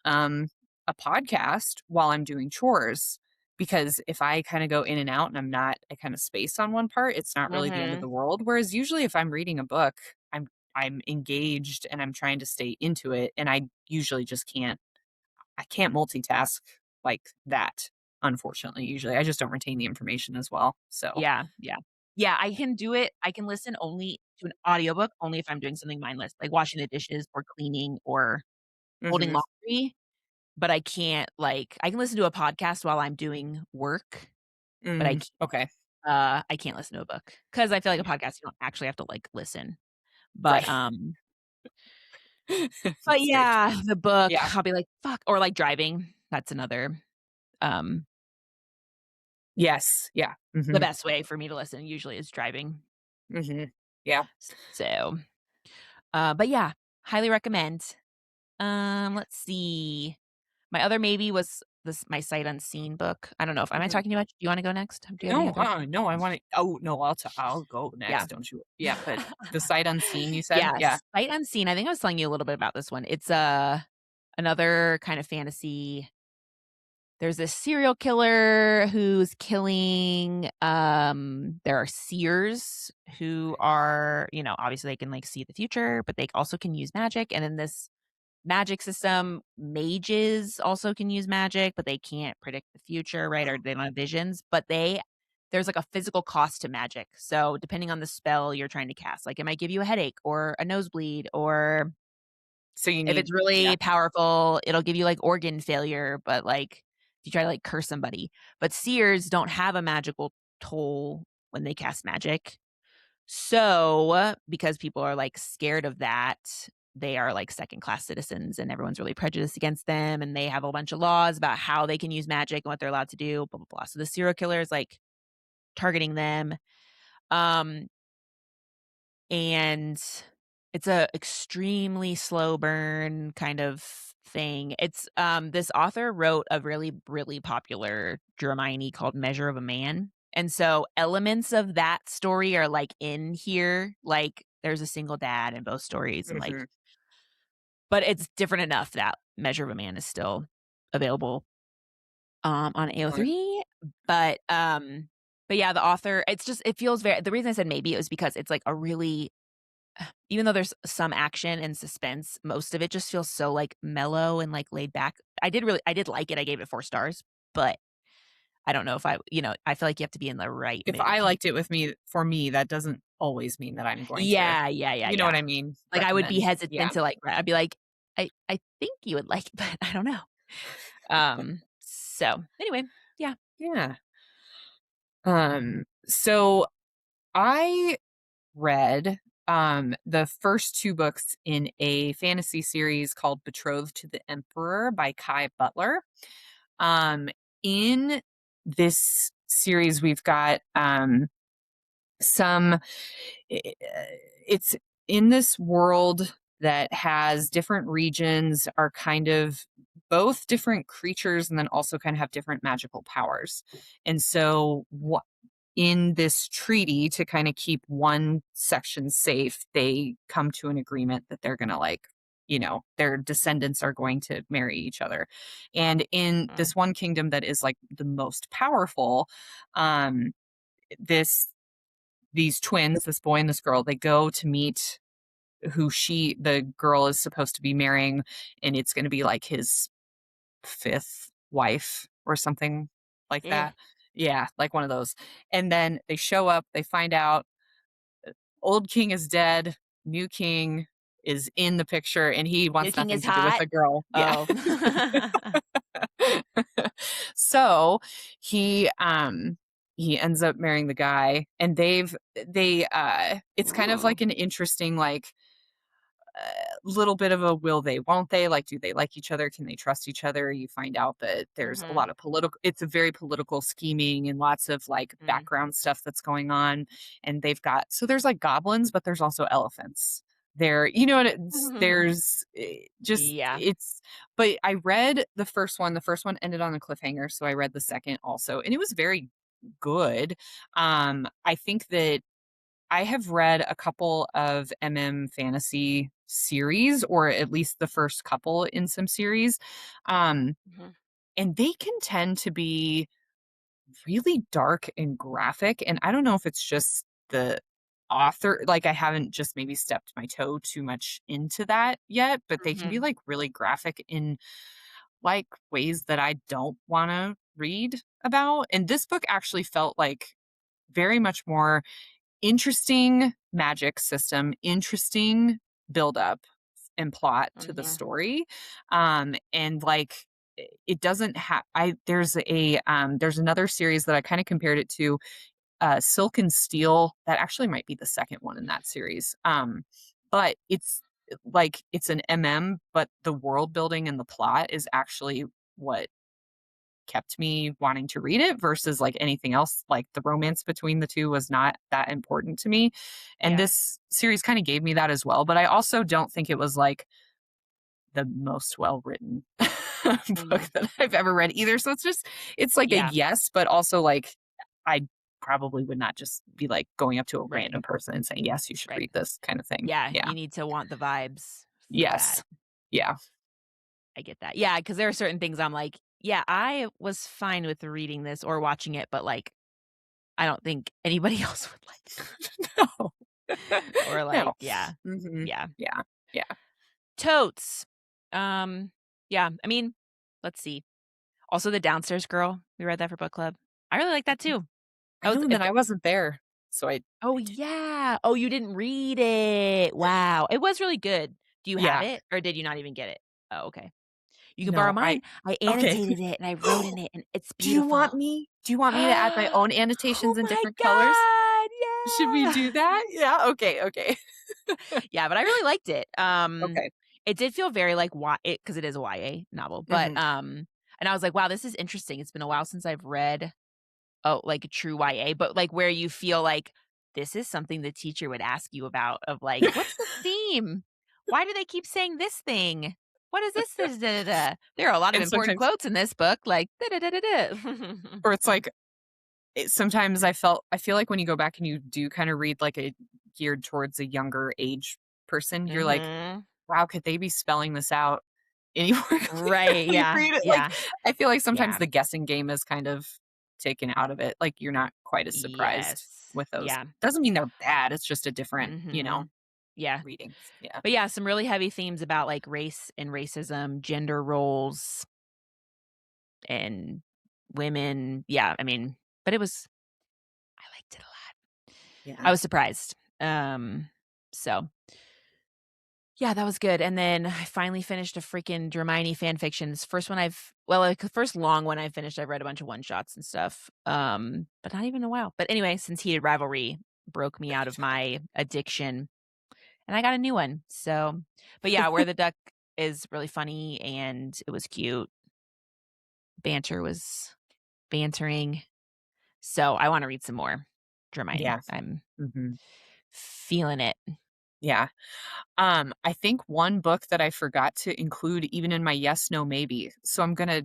um, a podcast while I'm doing chores, because if I kinda go in and out and I kinda space on one part, it's not really the end of
Mhm.
the world, whereas usually if I'm reading a book, I'm engaged and I'm trying to stay into it, and I usually just I can't multitask like that, unfortunately, usually. I just don't retain the information as well, so
Yeah, yeah. Yeah, I can do it I can listen only to an audiobook only if I'm doing something mindless, like washing the dishes or cleaning or folding
mhm,
laundry, but I can't, like I can listen to a podcast while I'm doing work, but
okay,
I can't listen to a book because I feel like a
yeah,
podcast, you don't actually have to, like, listen.
right.
But, but
It's very true.
yeah, the book,
Yeah,
I'll be like, "Fuck," or, like, driving, that's another, um
yes, yeah,
the best way for me to listen usually is driving.
yeah,
So, but yeah, highly recommend. Let's see. My other maybe was this my sight unseen book. I don't know if am I
Mhm.
talking too much? Do you wanna go next? Do you have any
No,
other?
no, I wanna oh, no, I'll go
Yeah.
next, don't you yeah, but the sight unseen, you said? Yeah.
Yes, sight unseen. I think I was telling you a little bit about this one. It's, another kind of fantasy. There's this serial killer who's killing, there are seers who are, obviously they can, like, see the future, but they also can use magic, and in this magic system, mages also can use magic, but they can't predict the future, right? Or they don't have visions, but there's like a physical cost to magic. So depending on the spell you're trying to cast, like it might give you a headache or a nosebleed, or
So you
if
need
it's
yeah.
really powerful, it'll give you like organ failure, but like if you try to like curse somebody. But seers don't have a magical toll when they cast magic. So, because people are, like, scared of that, they are, like, second-class citizens, and everyone's really prejudiced against them, and they have a bunch of laws about how they can use magic and what they're allowed to do, blah, blah, blah. So the serial killer is, like, targeting them, um, and it's a extremely slow burn kind of thing. This author wrote a really, really popular Hermione called Measure of a Man, and so elements of that story are, like, in here, like, there's a single dad in both stories and, like,
Mhm.
but it's different enough that Measure of a Man is still available, on
Right.
AO3, but yeah, the author it feels very the reason I said maybe it was because it's, like, a really even though there's some action and suspense, most of it just feels so, like, mellow and, like, laid back. I did like it, I gave it 4 stars, but I don't know if I feel like you have to be in the right
If
mood
I
to be.
liked it with me for me, that doesn't always mean that I'm going to
Yeah, yeah, yeah,
you know what
yeah.
I mean?
Like, I would be
Recommend. Yeah.
hesitant to, like, I'd be like, "I think you would like it, but I don't know." So, anyway, yeah.
Yeah. So I read, the first 2 books in a fantasy series called Betrothed to the Emperor by Kai Butler. Um, in this series, we've got, some I it's in this world that has different regions are kind of both different creatures and then also kind of have different magical powers. And so what in this treaty to kind of keep one section safe, they come to an agreement that they're going to like their descendants are going to marry each other. And in
Mm.
this one kingdom that is like the most powerful, um this these twins, this boy and this girl, they go to meet the girl is supposed to be marrying, and it's going to be like his fifth wife or something like
Eh.
that. Yeah, like one of those. And then they show up, they find out old king is dead, new king is in the picture, and he
New
wants
King
nothing
is
to do with
hot?
the girl. Yeah.
Oh.
So he he ends up marrying the guy, and it's kind of
Ooh.
like an interesting like little bit of a will they, won't they? Like, do they like each other? Can they trust each other? You find out that there's a
Mhm,
lot of it's a very political scheming and lots of like
mm.
background stuff that's going on. And so there's like goblins, but there's also elephants. You know what there's just,
Yeah.
but I read the first one. The first one ended on a cliffhanger. So I read the second also, and it was very good. I think that I have read a couple of fantasy series, or at least the first couple in some series. Um,
Mhm,
and they can tend to be really dark and graphic. And I don't know if it's just the author, like I haven't just maybe stepped my toe too much into that yet, but they can be
mhm,
like really graphic in like ways that I don't want to read about. And this book actually felt like very much more interesting magic system, interesting buildup and plot to the
mhm,
story. And like it doesn't have I there's another series that I kind of compared it to, Silk and Steel. That actually might be the second one in that series. But it's an but the world building and the plot is actually what kept me wanting to read it versus like anything else. Like the romance between the two was not that important to me. And
yeah.
this series kind of gave me that as well. But I also don't think it was like the most well written. book
Mm,
that I've ever read either. So it's like a
yeah,
yes, but also like I probably would not just be like going up to a
right,
random person and saying, yes, you should
right.
read this kind of thing.
Yeah,
Yeah.
you need to want the vibes for that.
Yes. Yeah.
I get that. Yeah, because there are certain things I'm like, "Yeah, I was fine with reading this or watching it, but, like, I don't think anybody else would like it."
No.
Or
No.
like, yeah,
Mhm.
yeah.
Yeah. Yeah.
Totes. Um, yeah, I mean, let's see. Also, The Downstairs Girl, we read that for book club. I really like that too.
I
I was
know, and
if
then I wasn't there, so
Oh,
I didn't.
yeah. Oh, you didn't read it. Wow. It was really good. Do you have
Yeah.
it, or did you not even get it? Oh, okay. You can borrow
No,
mine. I
okay.
annotated it, and I wrote in it, and it's
Do
beautiful.
you want me to add my own
Oh
annotations in
my
different colors?
god,
Should we do
yeah.
that? Yeah, okay, okay.
Yeah, but I really liked it.
Okay.
It did feel very like Y it because it is a YA novel, but,
Mhm.
and I was like, "Wow, this is interesting." It's been a while since I've read, oh, like a true YA, but like where you feel like this is something the teacher would ask you about of like, "What's the theme? Why do they keep saying this thing? What is this? This da, da, da." There are a lot of
And
important
sometimes
quotes in this book, like da, da, da, da, da.
or it's like sometimes I feel like when you go back and you do kinda read like a geared towards a younger age person, you're like,
Mhm.
"Wow, could they be spelling this out any more clearer
Right,
when you
yeah,
read it?" Like,
yeah,
I feel like sometimes
yeah.
the guessing game is kind of taken out of it, like, you're not quite as surprised
Yes.
with those.
Yeah.
Doesn't mean they're bad, it's just a different,
Mhm. Yeah.
readings. Yeah.
But yeah, some really heavy themes about like race and racism, gender roles, and women. Yeah, I mean, but I liked it a lot. I
Yeah.
was surprised. So yeah, that was good. And then I finally finished a freaking Hermione fan fiction. It's the first one like the first long one I finished. I've read a bunch of one shots and stuff. But not even a while. But anyway, since Heated Rivalry broke me out of my addiction, and I got a new one. So, but yeah, Where the Duck is really funny and it was cute. Banter was bantering. So I want to read some more Hermione.
Yeah.
I'm
Mhm.
feeling it.
Yeah. I think one book that I forgot to include even in my yes, no, maybe. So I'm gonna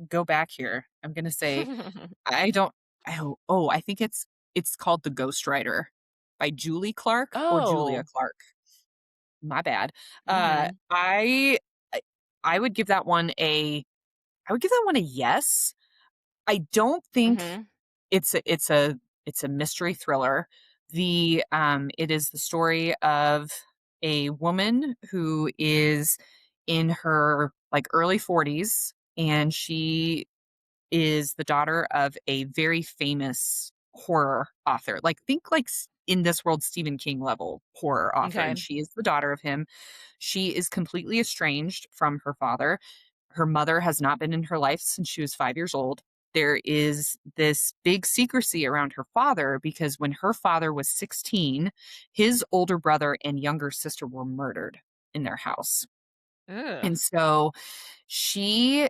go back here. I'm gonna say I don't I think it's called The Ghostwriter by Julie Clark or Julia
Oh.
Clark. My bad. Uh,
Mhm.
I I I would give that one I would give that one a yes. I don't think
Mhm.
it's a mystery thriller. It is the story of a woman who is in her like early 40s, and she is the daughter of a very famous horror author. Like think like in this world Stephen King level horror author,
Okay.
and she is the daughter of him. She is completely estranged from her father. Her mother has not been in her life since she was 5 years old. There is this big secrecy around her father because when her father was 16, his older brother and younger sister were murdered in their house.
Ugh.
And so she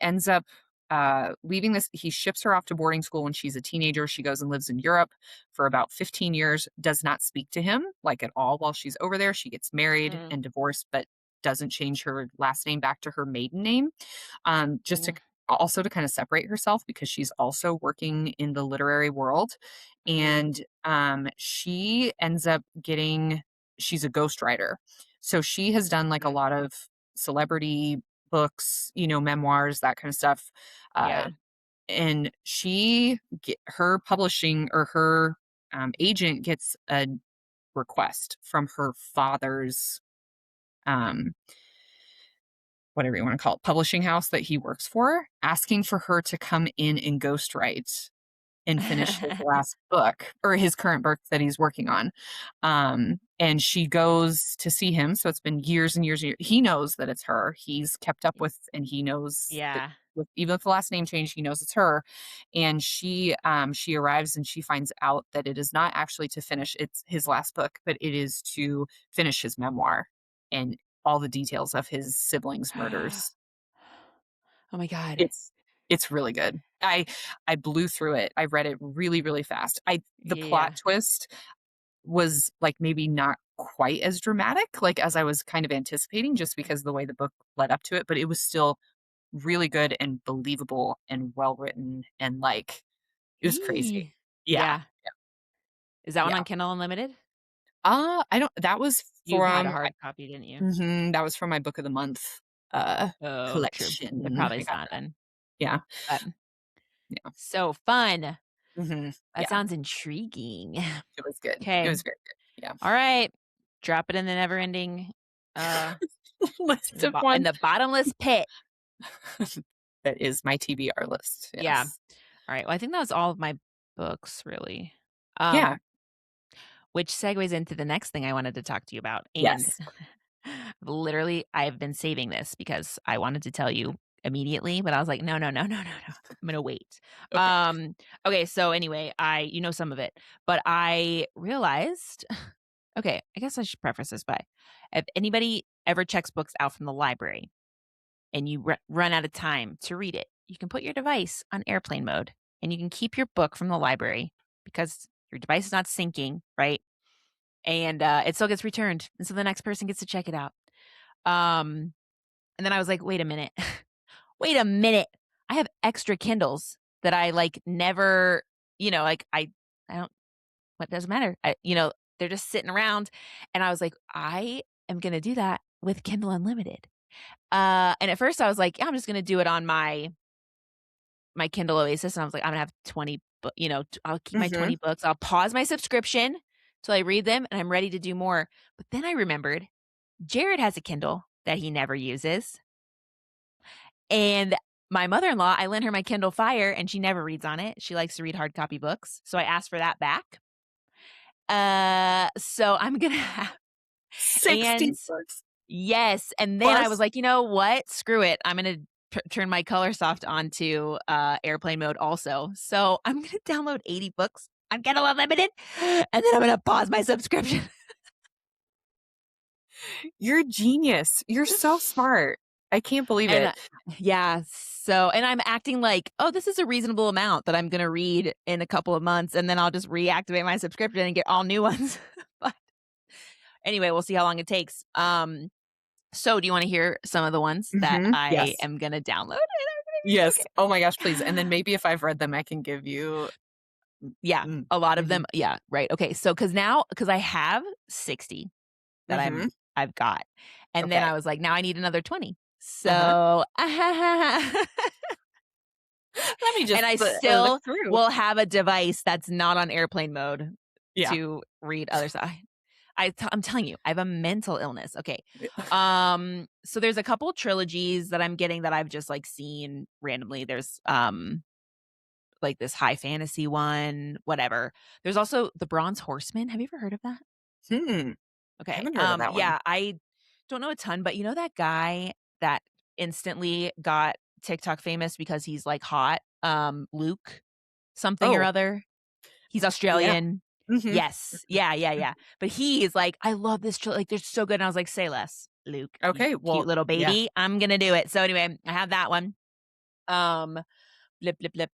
ends up leaving this. He ships her off to boarding school when she's a teenager. She goes and lives in Europe for about 15 years, does not speak to him like at all while she's over there. She gets married
Mm.
and divorced, but doesn't change her last name back to her maiden name. Just to
Mm.
also to kind of separate herself because she's also working in the literary world.
Mhm.
And she ends up getting, she's a ghostwriter. So she has done like a
Mhm.
lot of celebrity books, memoirs, that kind of stuff. Uh,
Yeah.
and her publishing or her agent gets a request from her father's, um, whatever you want to call it, publishing house that he works for, asking for her to come in and ghostwrite and finish his last book or his current book that he's working on. And she goes to see him. So it's been years and years and years. He knows that it's her. He's kept up with, and he knows that
Yeah.
even with the last name change, he knows it's her. And she arrives and she finds out that it is not actually to finish it's his last book, but it is to finish his memoir and all the details of his siblings' murders.
Oh my god.
It's really good. I blew through it. I read it really, really fast. I The plot
Yeah.
twist was, like, maybe not quite as dramatic, like, as I was kind of anticipating just because of the way the book led up to it, but it was still really good and believable and well written and, like, it was crazy.
Eee.
Yeah,
Yeah. Is that one
yeah.
on Kindle Unlimited?
I don't that was
You had a
from
hard copy, didn't you?
that was from my book of the month, uh,
Oh, true. It
collection.
probably
I
is
got
not
that.
then.
Yeah,
But
yeah.
so fun. That
Yeah,
sounds intriguing.
it was good. It
Okay.
was very good. Yeah.
All right. Drop it in the never ending
List of one
in the bottomless pit.
that is my TBR list,
Yeah.
yes.
All right. Well, I think that was all of my books, really.
Yeah,
Which segues into the next thing I wanted to talk to you about. And
yes.
literally, I've been saving this because I wanted to tell you immediately, but I was like, no, no, no, no, no, no. I'm gonna wait.
Okay.
Okay, so anyway, you know some of it, but I realized okay, I guess I should preface this by if anybody ever checks books out from the library and you run out of time to read it, you can put your device on airplane mode and you can keep your book from the library because your device is not syncing, right? And it still gets returned. And so the next person gets to check it out. Um, and then I was like, wait a minute. Wait a minute. I have extra Kindles that I like never, like I don't what doesn't matter. They're just sitting around. And I was like, I am gonna do that with Kindle Unlimited. And at first I was like, yeah, I'm just gonna do it on my Kindle Oasis. And I was like, I'm gonna have 20 I'll keep my
Mhm.
20 books. I'll pause my subscription till I read them and I'm ready to do more. But then I remembered Jared has a Kindle that he never uses. And my mother-in-law, I lent her my Kindle Fire and she never reads on it. She likes to read hard copy books. So I asked for that back. So I'm gonna have
60
and
books
yes, and then I was
plus.
like, "You know what? Screw it. I'm gonna turn my Colorsoft onto, airplane mode also." So I'm gonna download 80 books on Kindle Unlimited, and then I'm gonna pause my subscription.
You're a genius. You're so smart. I can't believe
And,
it.
yeah, and I'm acting like, "Oh, this is a reasonable amount that I'm gonna read in a couple of months, and then I'll just reactivate my subscription and get all new ones." But anyway, we'll see how long it takes. So do you wanna hear some of the ones that I
Yes.
am gonna download?
Yes.
Okay.
Oh my gosh, please, and then maybe if I've read them, I can give you
Yeah,
mm,
a lot of
mhm,
them yeah, right, okay, so because I have 60 that
mhm.
I've got, and then
Okay.
I was like, "Now I need another 20."
Uh-huh.
So
Let me
and
just,
I
look
still
through.
will have a device that's not on airplane mode
Yeah.
to read other stuff. I'm telling you, I have a mental illness, okay. So there's a couple trilogies that I'm getting that I've just, like, seen randomly. There's, like, this high fantasy one, whatever. There's also The Bronze Horseman. Have you ever heard of that?
Hmm. I
Okay.
haven't heard of that one.
Yeah, I don't know a ton, but you know that guy that instantly got TikTok famous because he's, like, hot? Luke something or
Oh,
other? He's
yeah.
Australian.
Mhm.
Yes. Yeah, yeah, yeah. But he is like, "I love this like, they're so good." And I was like, "Say less, Luke, you
Okay,
cute
well,
little
yeah.
baby. I'm gonna do it." So anyway, I have that one. Um, blip, blip, blip.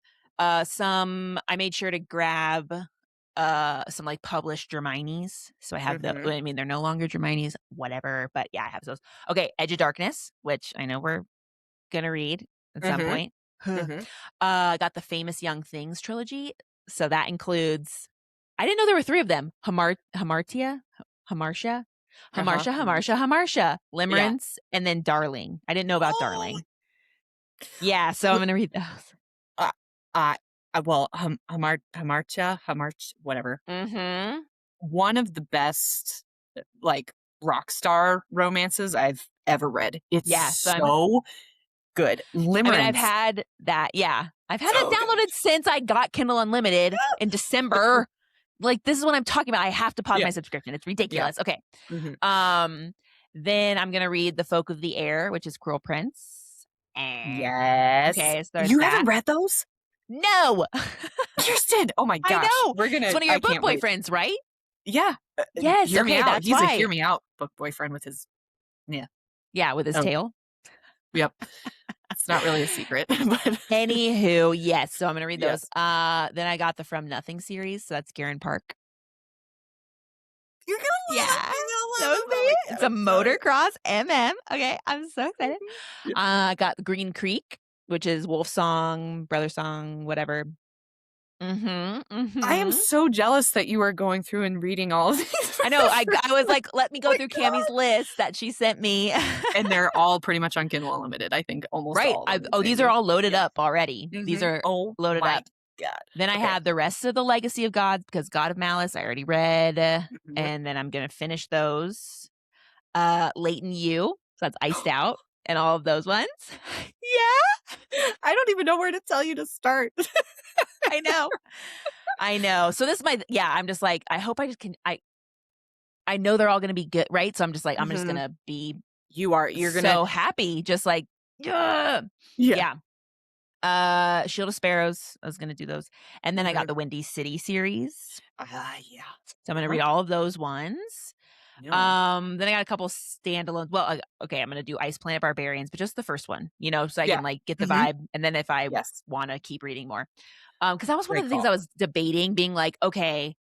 I made sure to grab, some, like, published Germanis. So I have
Mhm.
I mean, they're no longer Germanis, whatever, but yeah, I have those. Okay, Edge of Darkness, which I know we're gonna read at some
Mhm.
point.
Mhm.
Got the Famous Young Things trilogy, so that includes I didn't know there were 3 of them. Hamartia?
Uh-huh.
Hamartia,
Yeah.
Limerence, and then Darling. I didn't know about
Oh,
Darling. Yeah, so I'm gonna read those.
uh, uh, well, Hamarcha, whatever.
Mhm.
One of the best, like, rock star romances I've ever read. It's
Yeah, so I'm
so good.
I've
Limerence,
had that yeah. I've had that
so good.
downloaded since I got Kindle Unlimited in December. Like, this is what I'm talking about. I have to pause
Yeah,
my subscription. It's
yeah.
ridiculous. Okay.
Mhm.
Um, then I'm gonna read The Folk of the Air, which is Cruel Prince.
Yes.
Okay, so there's
You haven't
that.
read those?
No!
Kirstin! Oh my
I
gosh.
know!
We're
It's
gonna
one of your
I
book
can't wait.
boyfriends, right?
Yeah.
Yes,
Hear me
okay,
out.
that's
He's a hear
why.
me out book boyfriend with his yeah.
Yeah, with his
Oh,
tail.
yep. It's not really a secret, but
Anywho, yes, so I'm gonna read those.
yes.
Then I got the From Nothing series, so that's Garen Park.
You're gonna
Yeah.
I
So
love them. Oh my
sweet.
God,
It's a
I'm sorry.
motocross MM. Okay, I'm so excited.
Yeah.
I got the Green Creek, which is Wolf Song, Brother Song, whatever. Mhm,
I am
mhm.
so jealous that you are going through and reading all of these.
I know, I was like, "Let me
Oh
go
my
through Cami's
God.
list that she sent me."
And they're all pretty much on Kindle Unlimited. I think almost
Right.
all of them, the same
These are
thing.
all loaded
Yeah.
up already. These
Mhm.
are
Oh
loaded
my
up.
God.
Then I
Okay.
have the rest of the Legacy of Gods because God of Malice I already read,
Mhm.
and then I'm gonna finish those. Leighton You, so that's Iced Out and all of those ones. Yeah,
I don't even know where to tell you to start.
I know. I know. So this is my yeah, I'm just like, I hope I just can I know they're all gonna be good, right? So I'm just like, I'm just
Mhm.
gonna be
You're gonna
so happy, just like, yeah.
yeah.
Yeah. Shield of Sparrows, I was gonna do those. And then I got
Mhm.
the Windy City series.
Yeah.
So I'm gonna
Uh-huh.
read all of those ones.
No.
Then I got a couple standalones. Well, okay, I'm gonna do Ice Planet Barbarians, but just the first one, so I
Yeah.
can like get the
Mhm.
vibe, and then if I
Yes.
want to keep reading more, because that was one of
Great
the things
call.
I was debating, being like, okay,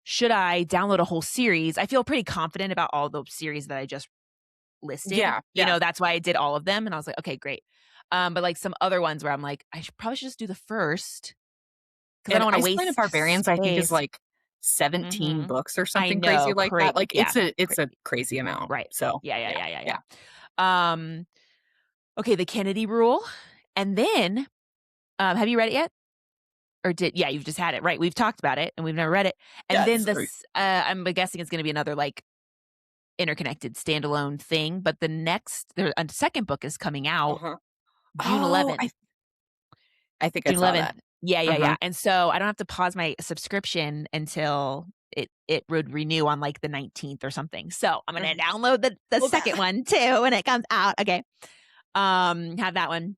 should I download a whole series? I feel pretty confident about all the series that I just listed.
Yeah. Yeah.
That's why I did all of them, and I was like, okay, great. But like some other ones where I'm like, probably should just do the first because I
And
don't want to
Ice Planet
waste
Barbarians, I think, is
space.
like 17
Hmm.
books or
I
something crazy
know,
like that. Like
yeah,
it's a crazy amount.
right.
So
Yeah, yeah,
yeah.
yeah, yeah,
Yeah.
yeah. Okay, the Kennedy Rule, and then, have you read it yet? Or yeah, you've just had it, right? We've talked about it, and we've never read it. And then
Yes.
this, I'm guessing it's gonna be another, like, interconnected standalone thing, but a second book is coming out
Uh-huh.
June
Oh,
11th.
I think I
June
saw
11th.
that.
Yeah, yeah,
Uh-huh.
yeah, and so I don't have to pause my subscription until it would renew on, like, the 19th or something. So, I'm gonna
Mhm.
download the
Well,
second one too when it comes out. Okay. Have that one.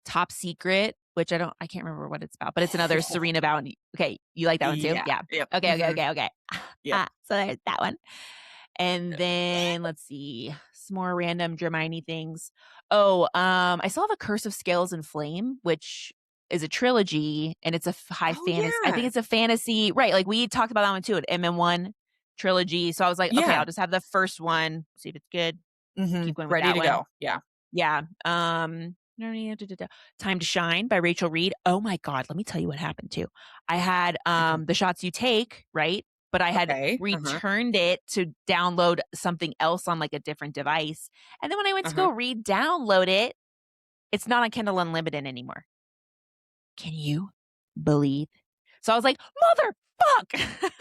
Top Secret, which I can't remember what it's about, but it's another Serena Bound. Okay, you like that one too?
yeah.
Yeah.
Yep.
Okay, okay,
Mhm.
okay, okay.
Yep.
So there's that one. And
Yep.
then let's see, some more random Hermione things. Oh, I still have a Curse of Scales and Flame, which is a trilogy, and it's a high
Oh,
fantasy. I think
yeah.
it's a fantasy, right? Like we talked about that one too, an MM1 trilogy. So I was like, okay,
Yeah.
I'll just have the first one, see if it's good.
Mhm.
Keep going with
Ready
that
to
one.
go. Yeah.
Yeah. Time to Shine by Rachel Reed. Oh my God, let me tell you what happened too. I had
Mhm.
The Shots You Take, right? But I had
Okay. Uh-huh.
returned it to download something else on like a different device. And then when I went to
Uh-huh.
go re-download it, it's not on Kindle Unlimited anymore. Can you believe? So I was like, motherfuck.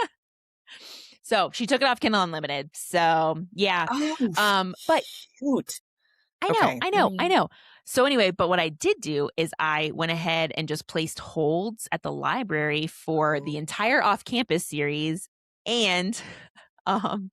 So she took it off Kindle Unlimited. So yeah.
Oh,
But
shoot.
I know,
Okay.
I
Let
know, I
me
know. So anyway, but what I did do is I went ahead and just placed holds at the library for the
oh.
entire off-campus series and um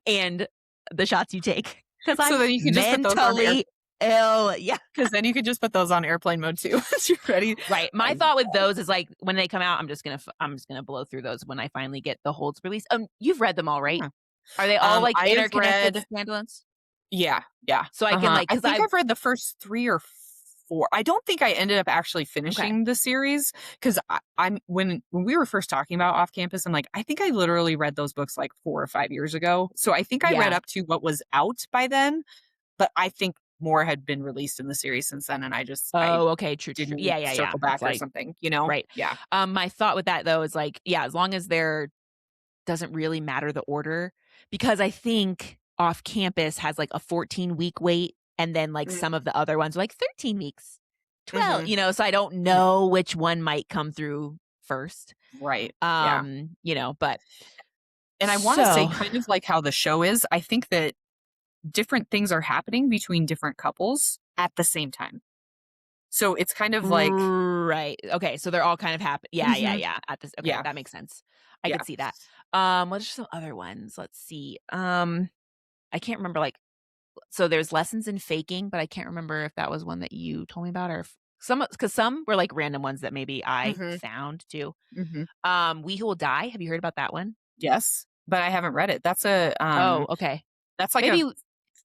and the shots you take because
So
I'm
then you could just put those on air
mentally ill. Yeah.
because then you could just put those on airplane mode too once you're ready.
Right. My
Um,
thought with those is like when they come out, I'm just gonna blow through those when I finally get the holds released. You've read them all, right?
yeah.
Are they all like
I have
interconnected
read
standalones?
yeah, yeah.
So I can
Uh-huh.
like
I
because
think
I
I've read the first 3 or 4. I don't think I ended up actually
okay.
finishing the series 'cause I'm when we were first talking about Off Campus, I'm like, I think I literally read those books like 4 or 5 years ago. So I think I read
Yeah.
up to what was out by then, but I think more had been released in the series since then, and I
Oh, okay. True, true, true. Yeah,
didn't
yeah, yeah.
circle
It's
back or
like
something, you know?
right.
Yeah.
My thought with that though is like, yeah, as long as there doesn't really matter the order, because I think off campus has like a 14-week wait, and then like
Mm,
some of the other ones are like 13 weeks, 12,
mhm,
so I don't
mhm.
know which one might come through first.
Right. Yeah.
But
And I wanna say
so
kind of like how the show is, I think that different things are happening between different couples at the same time. So it's kind of like
right. Okay, so they're all kind of happen. Yeah, yeah,
mhm,
yeah. At this, okay,
yeah,
that makes sense. I
yeah.
could see that. What are some other ones? Let's see. I can't remember like so there's lessons in faking, but I can't remember if that was one that you told me about or if because some were like random ones that maybe I
Mhm,
found too.
mhm.
We Who Will Die. Have you heard about that one?
Yes, but I haven't read it.
Oh, okay.
That's like a
Maybe.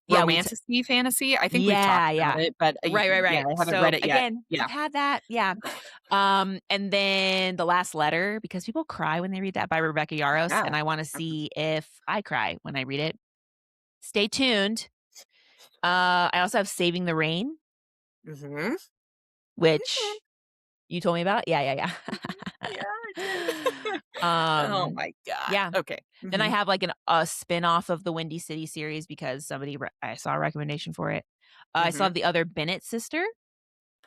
Yeah,
romantic-y fantasy. I think we've talked
yeah,
about
yeah.
it, but,
Right, right,
yeah,
right.
I haven't read
So,
it yet.
again,
Yeah.
we've had that, yeah. And then The Last Letter, because people cry when they read that by Rebecca Yarros,
Yeah.
and I wanna
Mhm.
see if I cry when I read it. Stay tuned. I also have Saving the Rain,
Mhm.
which you told me about? Yeah, yeah,
Mhm. Yeah, I
yeah.
did. Oh my god.
Yeah.
Okay.
Then I
Mhm.
have, like, a spin-off of the Windy City series because I saw a recommendation for it. I saw
Mhm.
The Other Bennett Sister,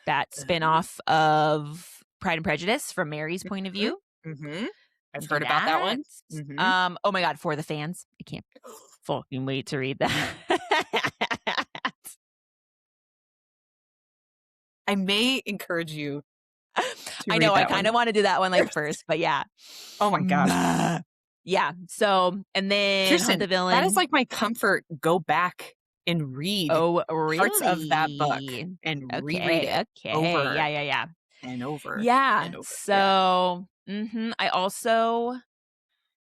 that
Uh-huh.
spin-off of Pride and Prejudice from Mary's point of
Mhm.
view.
Mhm. I've
Do
heard about that
that.
one. Mhm.
Oh my god, For the Fans. I can't fucking wait to read that.
I may encourage you to
I
read
know, I
that one
kinda wanna do that one, like,
first.
first, but yeah.
Oh my gosh.
Yeah, so and then Hunt
Kirsten,
the
that is
Villain.
like my comfort. Go back and read
Oh,
parts of that book
really?
and reread
Okay,
it
okay.
over
Yeah, yeah, yeah.
and over
Yeah,
and over. Yeah.
so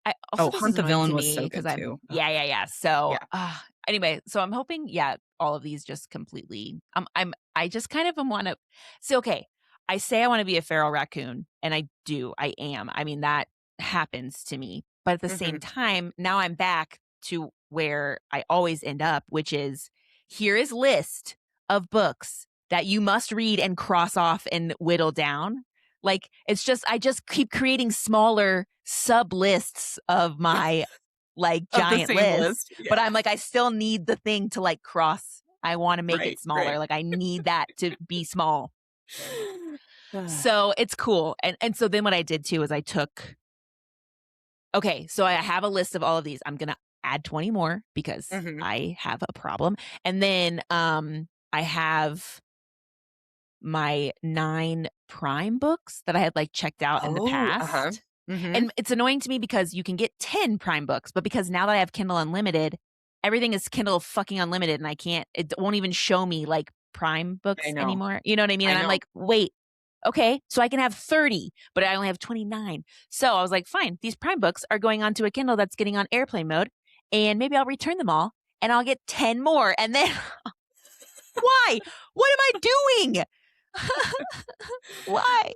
I also
Oh,
this is
Hunt the
annoying
Villain
to
was
me
so
because
good
I'm
too. Ugh,
yeah, yeah, yeah. So,
yeah.
anyway, so I'm hoping, yeah, all of these just completely I just kind of wanna so, okay, I say I wanna be a feral raccoon, and I do, I am. I mean, that happens to me, but at the same
Mhm.
time, now I'm back to where I always end up, which is, here is list of books that you must read and cross off and whittle down. Like, it's just I just keep creating smaller sub lists of my, like,
Of the
giant
same
list,
list.
but
Yeah.
I'm like, I still need the thing to, like, cross. I wanna make it
Right,
smaller,
right.
like, I need that to be small.
Ugh.
So, it's cool, and so then what I did too is I took okay, so I have a list of all of these. I'm gonna add 20 more because
Mhm.
I have a problem, and then, I have my 9 Prime books that I had, like, checked out in the
Oh, uh-huh.
past.
Mhm.
And it's annoying to me because you can get 10 Prime books, but because now that I have Kindle Unlimited, everything is Kindle fucking unlimited, and I can't it won't even show me, like, Prime
I
books
know.
anymore, you know what I mean?
I
And I'm
know.
like, "Wait, okay, so I can have 30, but I only have 29." So I was like, "Fine, these Prime books are going onto a Kindle that's getting on airplane mode, and maybe I'll return them all, and I'll get 10 more, and then why? What am I doing? Why?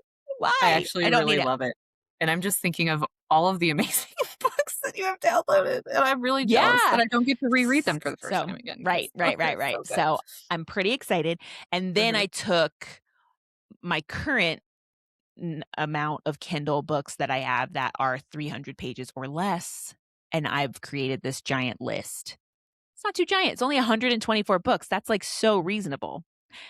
I
Why?
actually
I don't
really
need it."
love it. And I'm just thinking of all of the amazing books that you have downloaded, and I'm really jealous that
Yeah.
I don't get to reread them for the first
So
time again
right,
because
right, right,
it's
right.
so good.
So I'm pretty excited. And then
Mhm.
I took my current amount of Kindle books that I have that are 300 pages or less, and I've created this giant list. It's not too giant. It's only 124 books. That's like so reasonable.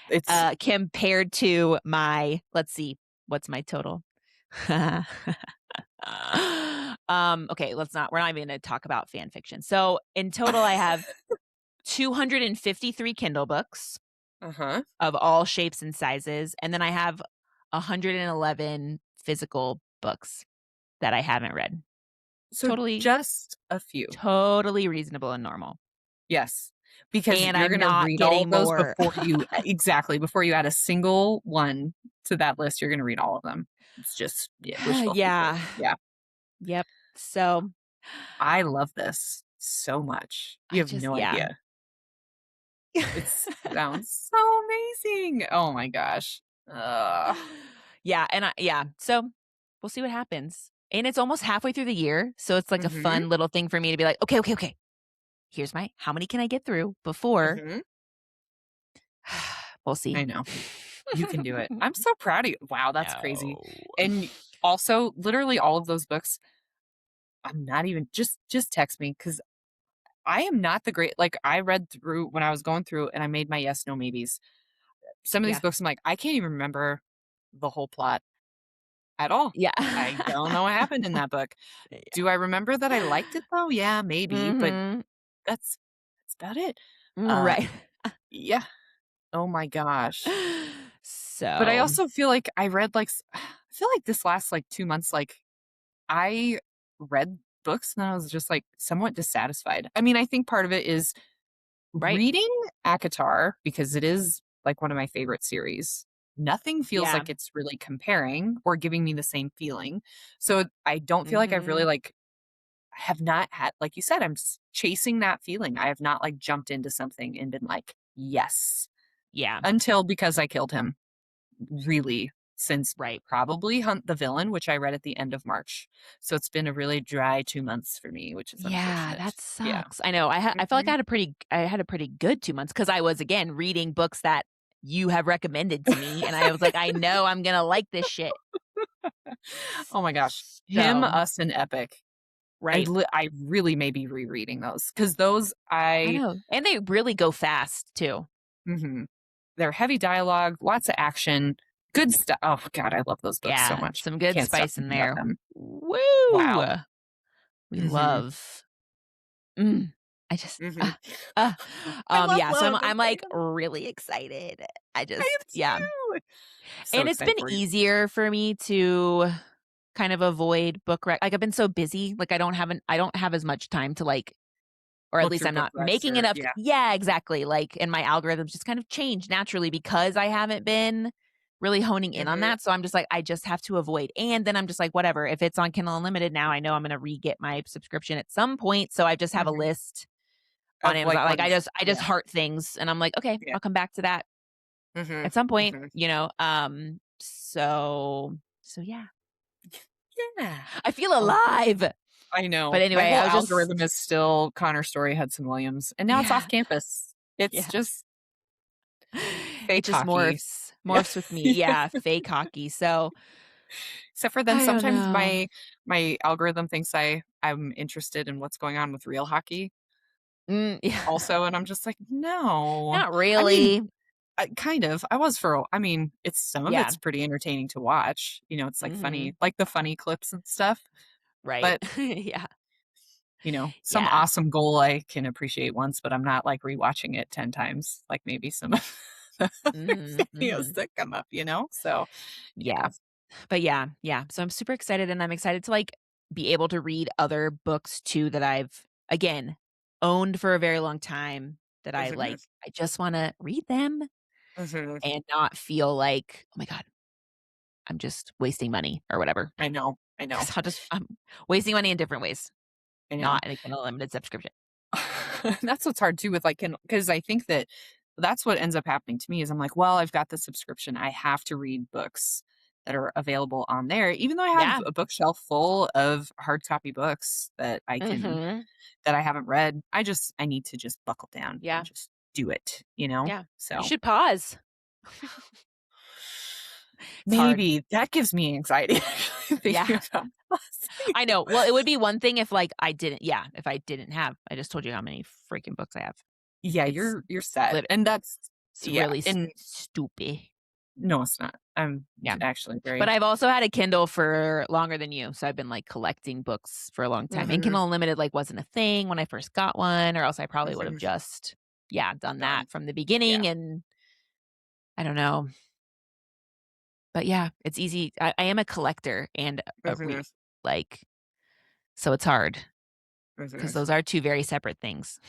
It's
Compared to my, let's see, what's my total? Okay, we're not even going to talk about fan fiction. So in total, I have 253 Kindle books
Uh-huh.
of all shapes and sizes, and then I have 111 physical books that I haven't read.
So
Totally,
just a few.
totally reasonable and normal.
Yes, because
And
you're
I'm
gonna
not
read all of
getting
those
more.
before you exactly, before you add a single one to that list, you're gonna read all of them. It's just, yeah, wishful thinking.
Yeah.
Yeah.
Yep. So
I love this so much. You
I
have
just
no
yeah.
idea. It sounds so amazing. Oh my gosh. Ugh.
Yeah, so we'll see what happens. And it's almost halfway through the year, so it's like a
Mhm,
fun little thing for me to be like, "Okay, okay, okay. Here's my how many can I get through before."
mhm.
We'll see.
I know. You can do it. I'm so proud of you. Wow, that's crazy.
No.
And also, literally all of those books, I'm not even just text me because I am not the great like, I read through when I was going through and I made my yes, no, maybes. Some of these
Yeah.
books, I'm like, I can't even remember the whole plot at all.
Yeah.
I don't know what happened in that book. Do I remember that I liked it though? Yeah, maybe, but
Mhm.
that's that's about it. Uh,
Right.
yeah. Oh my gosh. But I
So
also feel like I read like I feel like this last like 2 months, like I read books and I was just like somewhat dissatisfied. I mean, I think part of it is
right.
reading ACOTAR because it is like one of my favorite series. Nothing feels
Yeah.
like it's really comparing or giving me the same feeling. So I don't feel like I've really
Mhm.
like have not had, like you said, chasing that feeling. I have not like jumped into something and been like, yes,
Yeah,
until because I killed him. Really, since
right.
probably Hunt the Villain, which I read at the end of March. So it's been a really dry 2 months for me, which is
Yeah,
unfortunate.
that
Yeah.
sucks. I know. I feel like
Mhm.
I had a pretty good 2 months because I was, again, reading books that you have recommended to me, and I was like, "I know I'm gonna like this shit."
Oh my gosh. Him,
So
Us, and Epic.
right.
I really may be rereading those because those
I
I
know, and they really go fast too.
mhm. They're heavy dialogue, lots of action, good stuff. Oh god, I love those books so
Yeah,
much.
some good
Can't stop
spice in
thinking about
there.
them.
Woo!
Wow.
We
Mhm.
love mm, I just
Mhm.
uh,
I love
yeah, so
love.
I'm,
It's
like,
like,
really excited. I
I
just
am
yeah,
too. So
and it's
excited
been
for you.
easier for me to kind of avoid like, I've been so busy, like, I don't have as much time to, like, or at
Look
least
through
I'm
book
not
recs
making
or
enough
yeah.
yeah, exactly, like, and my algorithms just kind of change naturally because I haven't been really honing in on
Mhm.
that, so I'm just like, I just have to avoid, and then I'm just like, "Whatever, if it's on Kindle Unlimited now, I know I'm gonna re-get my subscription at some point," so I just have a
Mhm.
list on
Of like
Amazon, like,
ones
I just
yeah.
heart things, and I'm like, "Okay,
Yeah.
I'll come back to that
Mhm.
at some point,"
Mhm.
so yeah.
Yeah.
I feel
Oh,
alive!
I
But
know. My
anyway,
whole
I was just
algorithm is still Connor Story, Hudson Williams, and now it's off
yeah,
campus. It's
yeah.
just
It
fake
just
hockey. Yeah.
morphs with me.
Yeah.
Yeah, fake hockey. So,
Except for then
I don't
sometimes
know.
my algorithm thinks I'm interested in what's going on with real hockey
Yeah.
also, and I'm just like, "No."
Not
I mean,
really.
kind of. I was for a I mean, it's some of
Yeah.
it's pretty entertaining to watch, it's, like, funny
Mhm.
like, the funny clips and stuff,
Right.
but,
Yeah.
some
Yeah.
awesome goal I can appreciate once, but I'm not, like, rewatching it 10 times, like, maybe some of the other
Mhm,
videos
mhm.
that come up, So,
Yeah.
yeah.
But yeah, yeah. So I'm super excited, and I'm excited to, like, be able to read other books too that I've, again, owned for a very long time that
Mhm,
I just wanna read them
mhm.
and not feel like, "Oh my god, I'm just wasting money," or whatever.
I know, I know,
'Cause I'm wasting money in different ways,
I know.
not in a Kindle Unlimited subscription.
That's what's hard too with like because I think that that's what ends up happening to me is I'm like, well, I've got the subscription. I have to read books that are available on there, even though I have
Yeah.
a bookshelf full of hard copy books
Mhm.
that I haven't read. I need to just buckle down and
Yeah.
just do it.
Yeah. You
So
should pause. It's hard.
maybe that gives me anxiety thinking
Yeah.
about pausing.
I know. Well, it would be one thing if, like, if I didn't have I just told you how many freaking books I have.
Yeah,
It's
you're set.
lit
And that's
it's
yeah,
really
and
stupid.
no, it's not. I'm
Yeah.
actually
But
very
I've also had a Kindle for longer than you, so I've been, like, collecting books for a long time, and
mhm,
Kindle Unlimited, like, wasn't a thing when I first got one, or else I probably would have
mhm,
just, yeah, done
done.
that from the
Yeah.
beginning, and I don't know. But yeah, it's easy. I am a collector and a
Mhm,
like, so it's hard
mhm.
because those are 2 very separate things.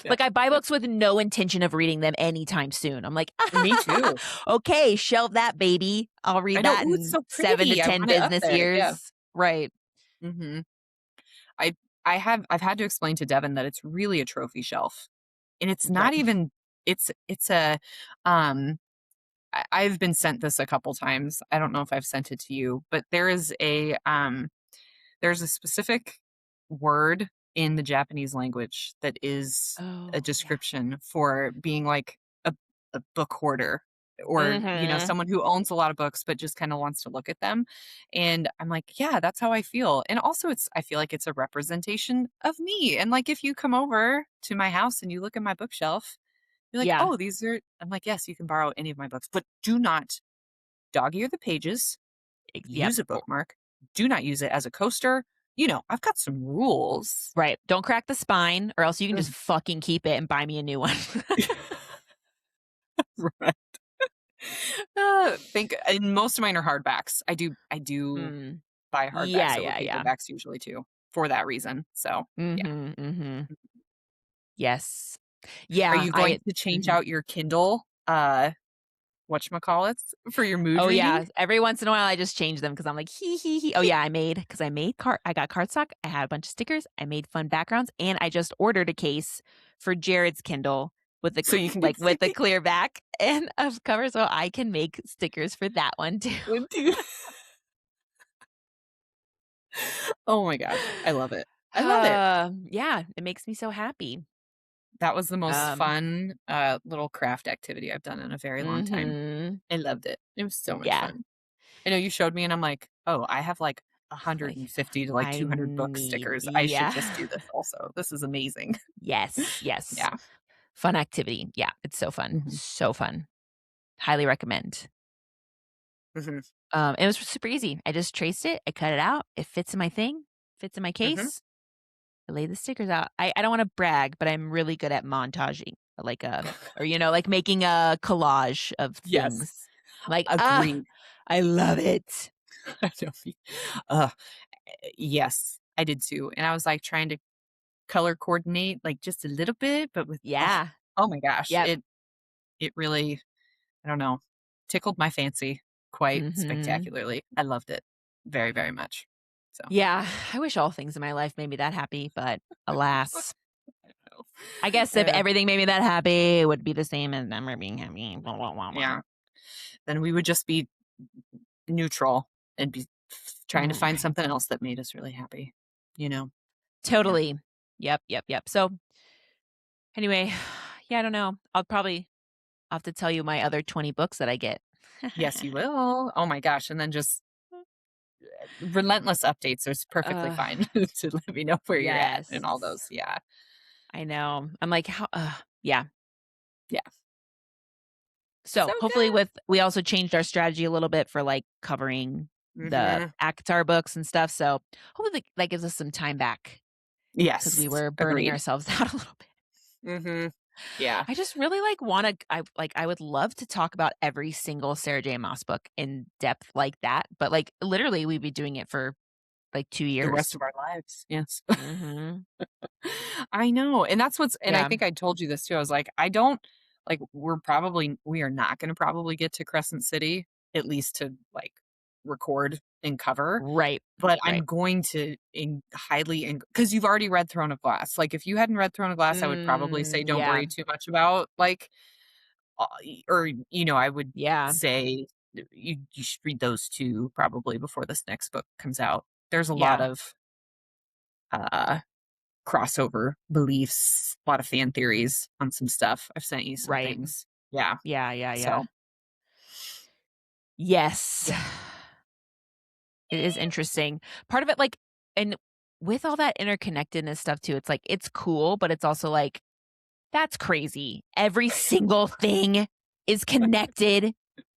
Yeah,
Like, I buy
that's
books with no intention of reading them anytime soon. I'm like,
me too.
"Okay, shelve that baby. I'll
I
read
know,
that
"Ooh, it's
in
so
7 to
pretty, I
10
want it up
business
there." Yeah.
years." Right.
Mhm. I I've had to explain to Devin that it's really a trophy shelf, and it's not
Right.
even it's a, um I've been sent this a couple times. I don't know if I've sent it to you, but there's a specific word in the Japanese language that is a
Oh, yeah.
description for being like a, a book hoarder or,
Mhm.
someone who owns a lot of books but just kind of wants to look at them. And I'm like, yeah, that's how I feel. And also I feel like it's a representation of me. And like if you come over to my house and you look at my bookshelf, you're like,
Yeah.
oh, these are I'm like, yes, you can borrow any of my books, but do not dog ear the pages.
Yep.
Use a bookmark. Do not use it as a coaster. I've got some rules.
Right. Don't crack the spine or else you can just
Ugh.
fucking keep it and buy me a new one.
Right. Think and most of mine are hardbacks. I do
Mm.
buy hardbacks
Yeah,
over
yeah, yeah.
paperbacks usually too for that reason. So, yeah.
Mhm, mhm. Yes.
Are
Yeah,
you going
I
to change
mhm.
out your Kindle? whatchamacallits for your mood
Oh,
reading?
yeah. Every once in a while, I just change them because I'm like, "Hee, hee, hee." Oh, yeah, I made I got cardstock, I had a bunch of stickers, I made fun backgrounds, and I just ordered a case for Jared's Kindle with
So you can get
with the
sticky
clear back and of cover so I can make stickers for that one too.
one too. Oh my gosh, I love it. I love it.
Yeah, it makes me so happy.
That was the most
Um,
fun, little craft activity I've done in a very long time.
mhm.
I loved it. It was so much
Yeah.
fun. I know you showed me and I'm like, "Oh, I have like
Like,
150 to like
I
200 book
need
stickers. I should
yeah.
just do this also. This is amazing."
Yes, yes.
Yeah.
Fun activity. Yeah, it's so fun.
Mhm.
So fun. Highly recommend.
Mhm.
It was super easy. I just traced it, I cut it out, it fits in my thing, fits in my
Mhm.
case, I lay the stickers out. I don't wanna brag, but I'm really good at montaging, like, or, like, making a collage of
Yes.
things. Like,
Agreed.
I love it.
I know me uh, yes, I did too, and I was, like, trying to color coordinate, like, just a little bit, but with
Yeah.
oh my gosh,
Yep.
it really, I don't know, tickled my fancy quite
Mhm.
spectacularly. I loved it very, very much. So,
Yeah, I wish all things in my life made me that happy, but alas.
I know.
I guess if
Uh,
everything made me that happy, it would be the same as never being happy. Blah, blah, blah, blah.
yeah, then we would just be neutral and be trying to find
Right.
something else that made us really happy, you know? Yeah.
Totally. Yep, yep, yep. So, anyway, yeah, I don't know. I'll have to tell you my other 20 books that I get.
Yes, you will. Oh my gosh, and then just relentless updates is perfectly
Uh,
fine to let me know where you're at
yes.
and all those. Yeah.
I know. I'm like, how yeah.
Yeah. So
So, hopefully
good.
we also changed our strategy a little bit for, like, covering the
Mhm.
ACOTAR books and stuff, so hopefully that gives us some time back because we
Yes.
were burning
Agreed.
ourselves out a little bit.
Mhm. Yeah.
I just really, like, wanna I would love to talk about every single Sarah J. Maas book in depth like that, but, like, literally, we'd be doing it for, like, 2
The rest
years.
of our lives. Yes.
Mhm.
I know. And that's what's and I
Yeah.
think I told you this too. I was like, we are not gonna probably get to Crescent City, at least to like record and cover.
Right.
But I'm
Right.
going to because you've already read Throne of Glass. Like, if you hadn't read Throne of Glass, I would probably say don't
Yeah.
worry too much about, like, or, I would
Yeah.
say you should read those 2 probably before this next book comes out. There's a lot
Yeah.
of, uh, crossover beliefs, a lot of fan theories on some stuff. I've sent you some
Right.
things. Yeah.
Yeah, yeah, yeah.
So,
Yes.
yeah.
It is interesting. Part of it, like and with all that interconnectedness stuff too, it's like, it's cool, but it's also like, that's crazy. Every single thing is connected.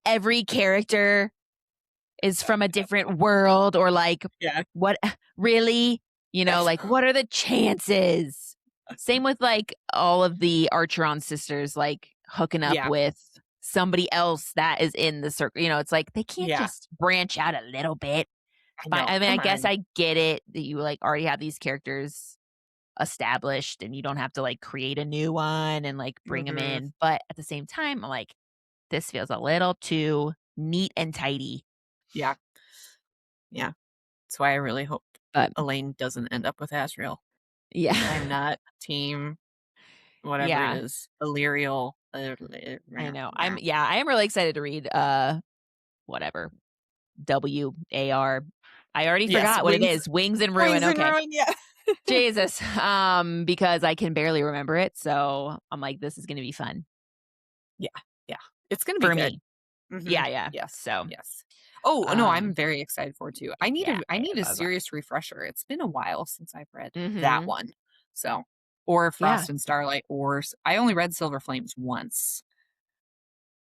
Every character is from a different world or like,
Yeah.
what really? Like, what are the chances? Same with, like, all of the Archeron sisters, like, hooking up
Yeah.
with somebody else that is in the circle, it's like, they can't
Yeah.
just branch out a little bit.
I
But,
know.
I mean, I
Come
guess
on.
I get it that you, like, already have these characters established and you don't have to, like, create a new one and, like, bring them
Mhm.
in, but at the same time, I'm like, this feels a little too neat and tidy.
Yeah. Yeah. That's why I really hope
But
Elaine doesn't end up with Asriel, because
yeah.
I'm not team whatever it
Yeah,
is, Illyrial,
I know. I am really excited to read, whatever, WAR. I already
Yes,
forgot what it
Wings
is. Wings and Ruin,
Wings and
okay.
Ruin, yeah.
Jesus, because I can barely remember it, so I'm like, this is gonna be fun
Yeah, yeah. It's gonna be
for
good.
me.
Mhm.
Yeah, yeah.
Yes,
So,
yes. Oh, no, I'm
um,
very excited for it too. I need
yeah,
a I
I
need a
am as well.
serious refresher. It's been a while since I've read that
Mhm.
one. So, or
Yeah.
Frost and Starlight, or I only read Silver Flames once,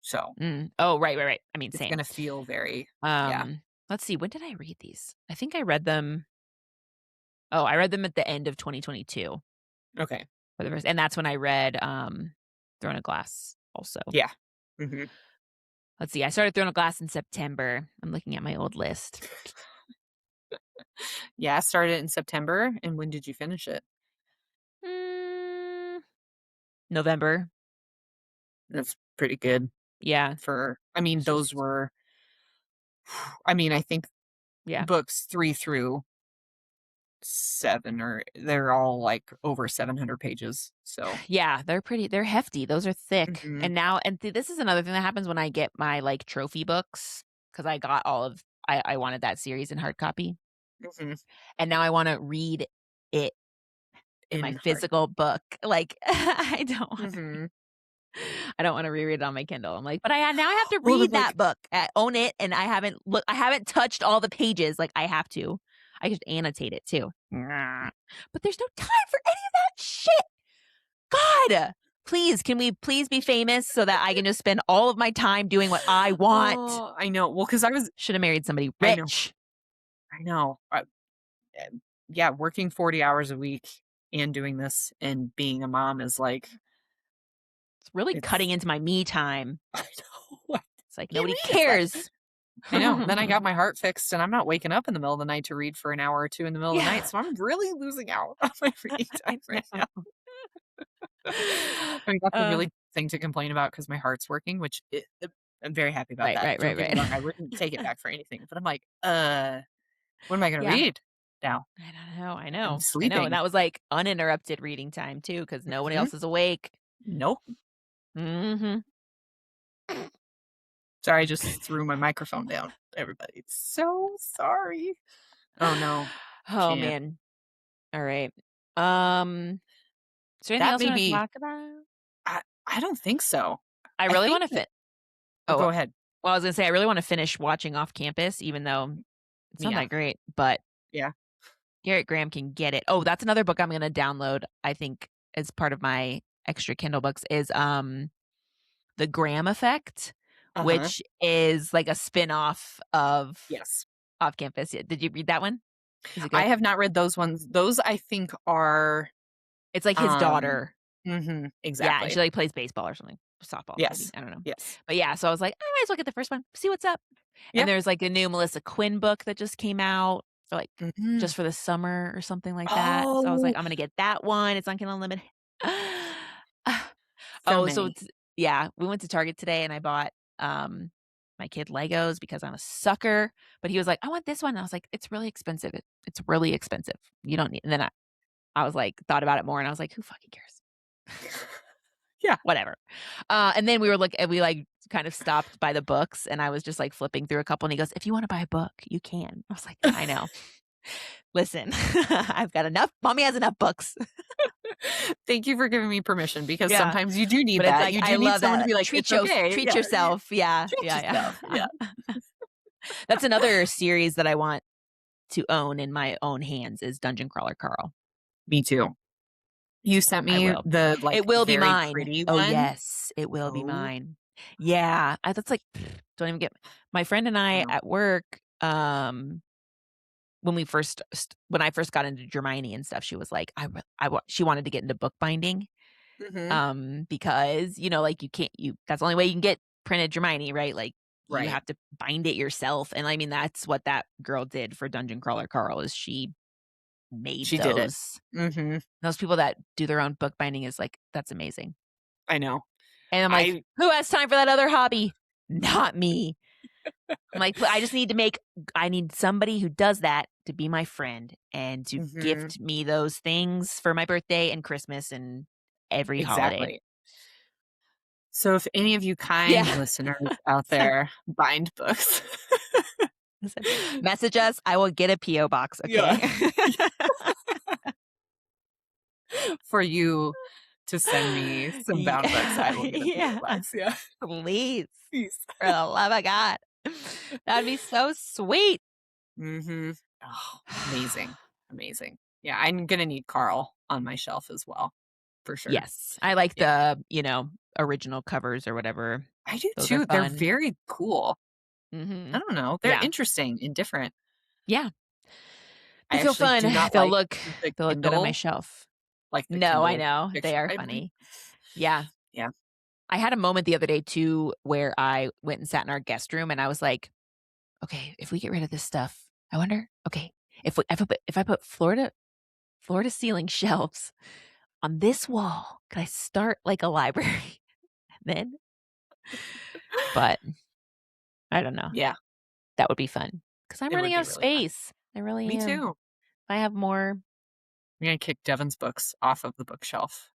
so
Mm. Oh, right, right, right. I mean,
it's
same.
gonna feel very yeah.
Um, let's see, when did I read these? I think I read them I read them at the end of 2022
Okay.
for the first and that's when I read, Throne of Glass also.
Yeah. Mhm.
Let's see, I started Throne of Glass in September. I'm looking at my old list.
Yeah, I started in September, and when did you finish it?
Mm, November.
That's pretty good.
Yeah.
I mean,
It's
those
just
were, I mean, I think
yeah.
books 3 through 7 they're all like over 700 pages. So,
Yeah, they're hefty, those are thick,
mhm,
and now and this is another thing that happens when I get my, like, trophy books because I got all of I wanted that series in hard copy,
mhm,
and now I wanna read it in my
in hard.
physical book, like,
Mhm.
I don't wanna reread it on my Kindle, I'm like, "But now I have to
Well, then,
read
like,
that book, own it, and I haven't touched all the pages, like, I have to." I just annotate it too. But there's no time for any of that shit! God! Please, can we please be famous so that I can just spend all of my time doing what I want?
oh, I know. Well, because
Should have married somebody
I know,
rich.
I know. Yeah, working 40 hours a week and doing this and being a mom is like,
It's really cutting
it's,
into my me time.
I know. I
It's like
can't
nobody
read as much.
cares.
I know. Then I got my heart fixed and I'm not waking up in the middle of the night to read for an hour or two in the middle of the night.
Yeah.
So I'm really losing out on my reading time
I
right now.
know.
I mean, that's a
Uh,
really thing to complain about because my heart's working, I'm very happy about
right,
that.
right,
Don't
right,
get me
right.
wrong. I wouldn't take it back for anything, but I'm like, what am I going to
Yeah.
read now?
I don't know, I
I'm
know, I know, and
sleeping.
that was, like, uninterrupted reading time too, because nobody
Hmm.
else is awake.
Nope.
Mhm.
Sorry, I just threw my microphone down. Everybody, so sorry. Oh no,
Oh,
can't.
man. Alright. Um, is there anything
That
else you
may
wanna
be.
talk about?
I don't think so.
I
I
really
think
wanna
that.
fit
Oh,
oh,
go ahead.
well, I was gonna say I really wanna finish watching Off Campus even though it's not
Yeah,
that great, but
yeah.
Garrett Graham can get it. Oh, that's another book I'm gonna download, I think, as part of my extra Kindle books is, The Graham Effect,
Uh huh.
which is like a spin-off of
Yes.
Off Campus. Yeah, did you read that one? Is it
I
good?
have not read those ones. Those I think are.
It's like his
Um.
daughter. Yeah, and she,
Exactly.
like, plays baseball or something. Softball, maybe,
Yes.
I don't know.
Yes.
But, yeah, so I was like, "I might as well get the first one, see what's up." And
Yep.
there's, like, a new Melissa Quinn book that just came out for, like,
Mhm.
just for the summer or something like that. So I was like,
Oh,
"I'm gonna get that one." It's on Kindle Unlimited.
so
Oh, so
many.
it's yeah, we went to Target today and I bought, my kid Legos because I'm a sucker, but he was like, "I want this one." And I was like, "It's really expensive. It's really expensive. You don't need." And then I was like thought about it more and I was like, "Who fucking cares?"
Yeah.
Whatever. And then we, like, kind of stopped by the books, and I was just, like, flipping through a couple, and he goes, "If you wanna buy a book, you can." I was like, "I know. Listen, I've got enough mommy has enough books."
Thank you for giving me permission because
Yeah.
sometimes you do need
But it's
that.
like,
You
I
do need
love that,
someone to
like,
be like, "It's okay."
treat
Yeah, you
yourself. Yeah,
treat yourself.
yeah,
Yeah.
yeah. That's another series that I want to own in my own hands is Dungeon Crawler Carl.
Me too. You sent
I
me
will.
the,
It
like,
will be
very
mine.
pretty
Oh,
one.
yes, it will be
Oh,
mine. Yeah, I that's like don't even get my friend and I
wow.
at work, when we first when I first got into Germani and stuff, she was like, she wanted to get into bookbinding,
Mhm.
because, like, you can't you that's the only way you can get printed Germani, right? Like, you
Right.
have to bind it yourself, and, I mean, that's what that girl did for Dungeon Crawler Carl is she made
She did it.
those.
Mhm.
Those people that do their own bookbinding is, like, that's amazing.
I know.
And I'm like,
I
"Who has time for that other hobby? Not me." I'm like, "I just need to make I need somebody who does that to be my friend and to
Mhm.
gift me those things for my birthday and Christmas and every holiday."
Exactly. So if any of you kind
Yeah.
listeners out
So,
there bind books.
listen, message us. I will get a PO box,
Yeah.
okay?
For you to send me some bound books, I will
Yeah.
get a PO
Yeah.
box. Yeah.
Please,
Please.
for the love of God. That'd be so sweet.
Mhm. Oh, amazing. Amazing. Yeah, I'm gonna need Carl on my shelf as well, for sure.
Yes. I like
Yeah.
the, original covers or whatever.
I do
Those are
too. They're
fun.
very cool. I
Mhm.
don't know. They're
Yeah.
interesting and different.
Yeah. They
I
feel
actually
fun.
do not
They'll
like
look
the
they'll look good on my
Kindle,
shelf.
like the
No, I
Kindle
know. They
picture
are
type thing.
funny. Yeah.
Yeah.
I had a moment the other day too where I went and sat in our guest room and I was like, "Okay, if we get rid of this stuff, I wonder, okay, if I put floor to ceiling shelves on this wall, could I start like a library?" And then But I don't know.
Yeah,
That would be fun because I'm
it
running
would
out
be
of
really fun.
space. I really
Me
am.
too.
If I have more.
I'm gonna kick Devon's books off of the bookshelf.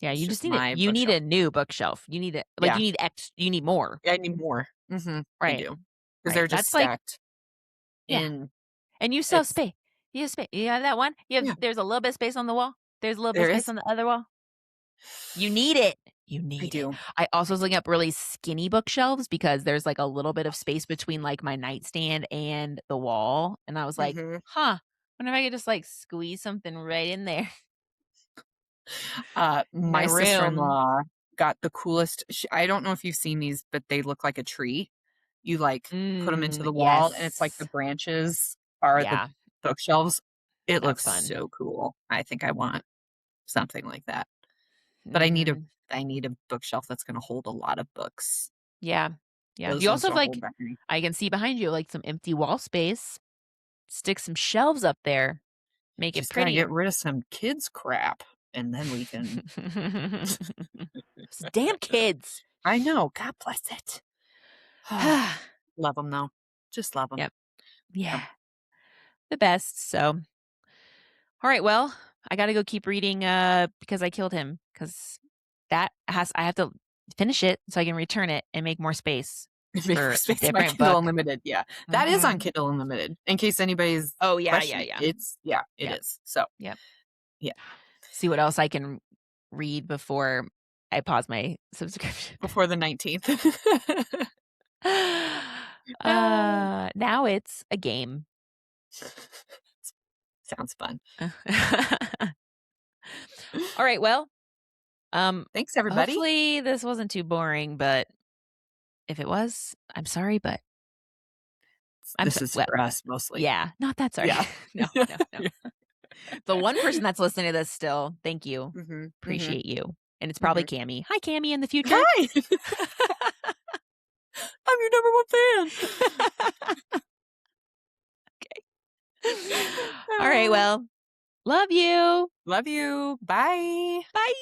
Yeah,
It's
you just
just
need it.
my
You need
bookshelf.
a new bookshelf. You need it. Like
Yeah,
you need you need more.
I need more. I
Right.
do because
Right.
they're just
That's like,
stacked
yeah.
in.
And you still have
It's
space. You have space. You have that one.
yeah,
There's a little bit of space on the wall. There's a little bit of
there
space
is.
on the other wall. You need it. You
I
need it.
do.
I also
I
was
do.
looking up really skinny bookshelves because there's like a little bit of space between like my nightstand and the wall. And I was like,
hmm
huh, wonder if I could just like squeeze something right in there in my
My
room.
sister-in-law got the coolest. I don't know if you've seen these, but they look like a tree. You like put them into the wall, and it's like the
Yes.
branches are the
Yeah,
bookshelves. It
that's
looks
fun.
so cool. I think I want something like that. But
Mhm.
I need a bookshelf that's gonna hold a lot of books.
Yeah. Yeah.
Those
You
ones
also have
don't hold
like,
very.
I can see behind you like some empty wall space. Stick some shelves up there. Make it
Just gotta
pretty.
get rid of some kids crap, and then we can.
Those damn kids.
I know, God bless it. Love them though. Just love them.
Yep. Yeah. The best. So, all right. Well, I got to go keep reading because I killed him because I have to finish it so I can return it and make more space
Make more
for a
space in my
different
Kindle
book.
Unlimited, yeah. That is on
Mhm.
Kindle Unlimited, in case anybody's
Oh, yeah, yeah,
questioning.
yeah.
It's yeah, it
Yep.
is. So,
Yep.
yeah,
See what else I can read before I pause my subscription.
before the 19th. Ah,
Now it's a game.
sounds fun.
All right, well, um,
Thanks, everybody.
hopefully this wasn't too boring, but if it was, I'm sorry, but I'm
This
so
is
well,
for us mostly.
yeah, not that sorry.
Yeah.
No, no, no.
Yeah.
The one person that's listening to this still, thank you.
Mhm, mhm,
Appreciate you. And it's probably
mhm.
Cami. Hi, Cami in the future.
Hi! I'm your number 1 fan.
All right,
Ah,
well, love you.
love you. Bye.
Bye.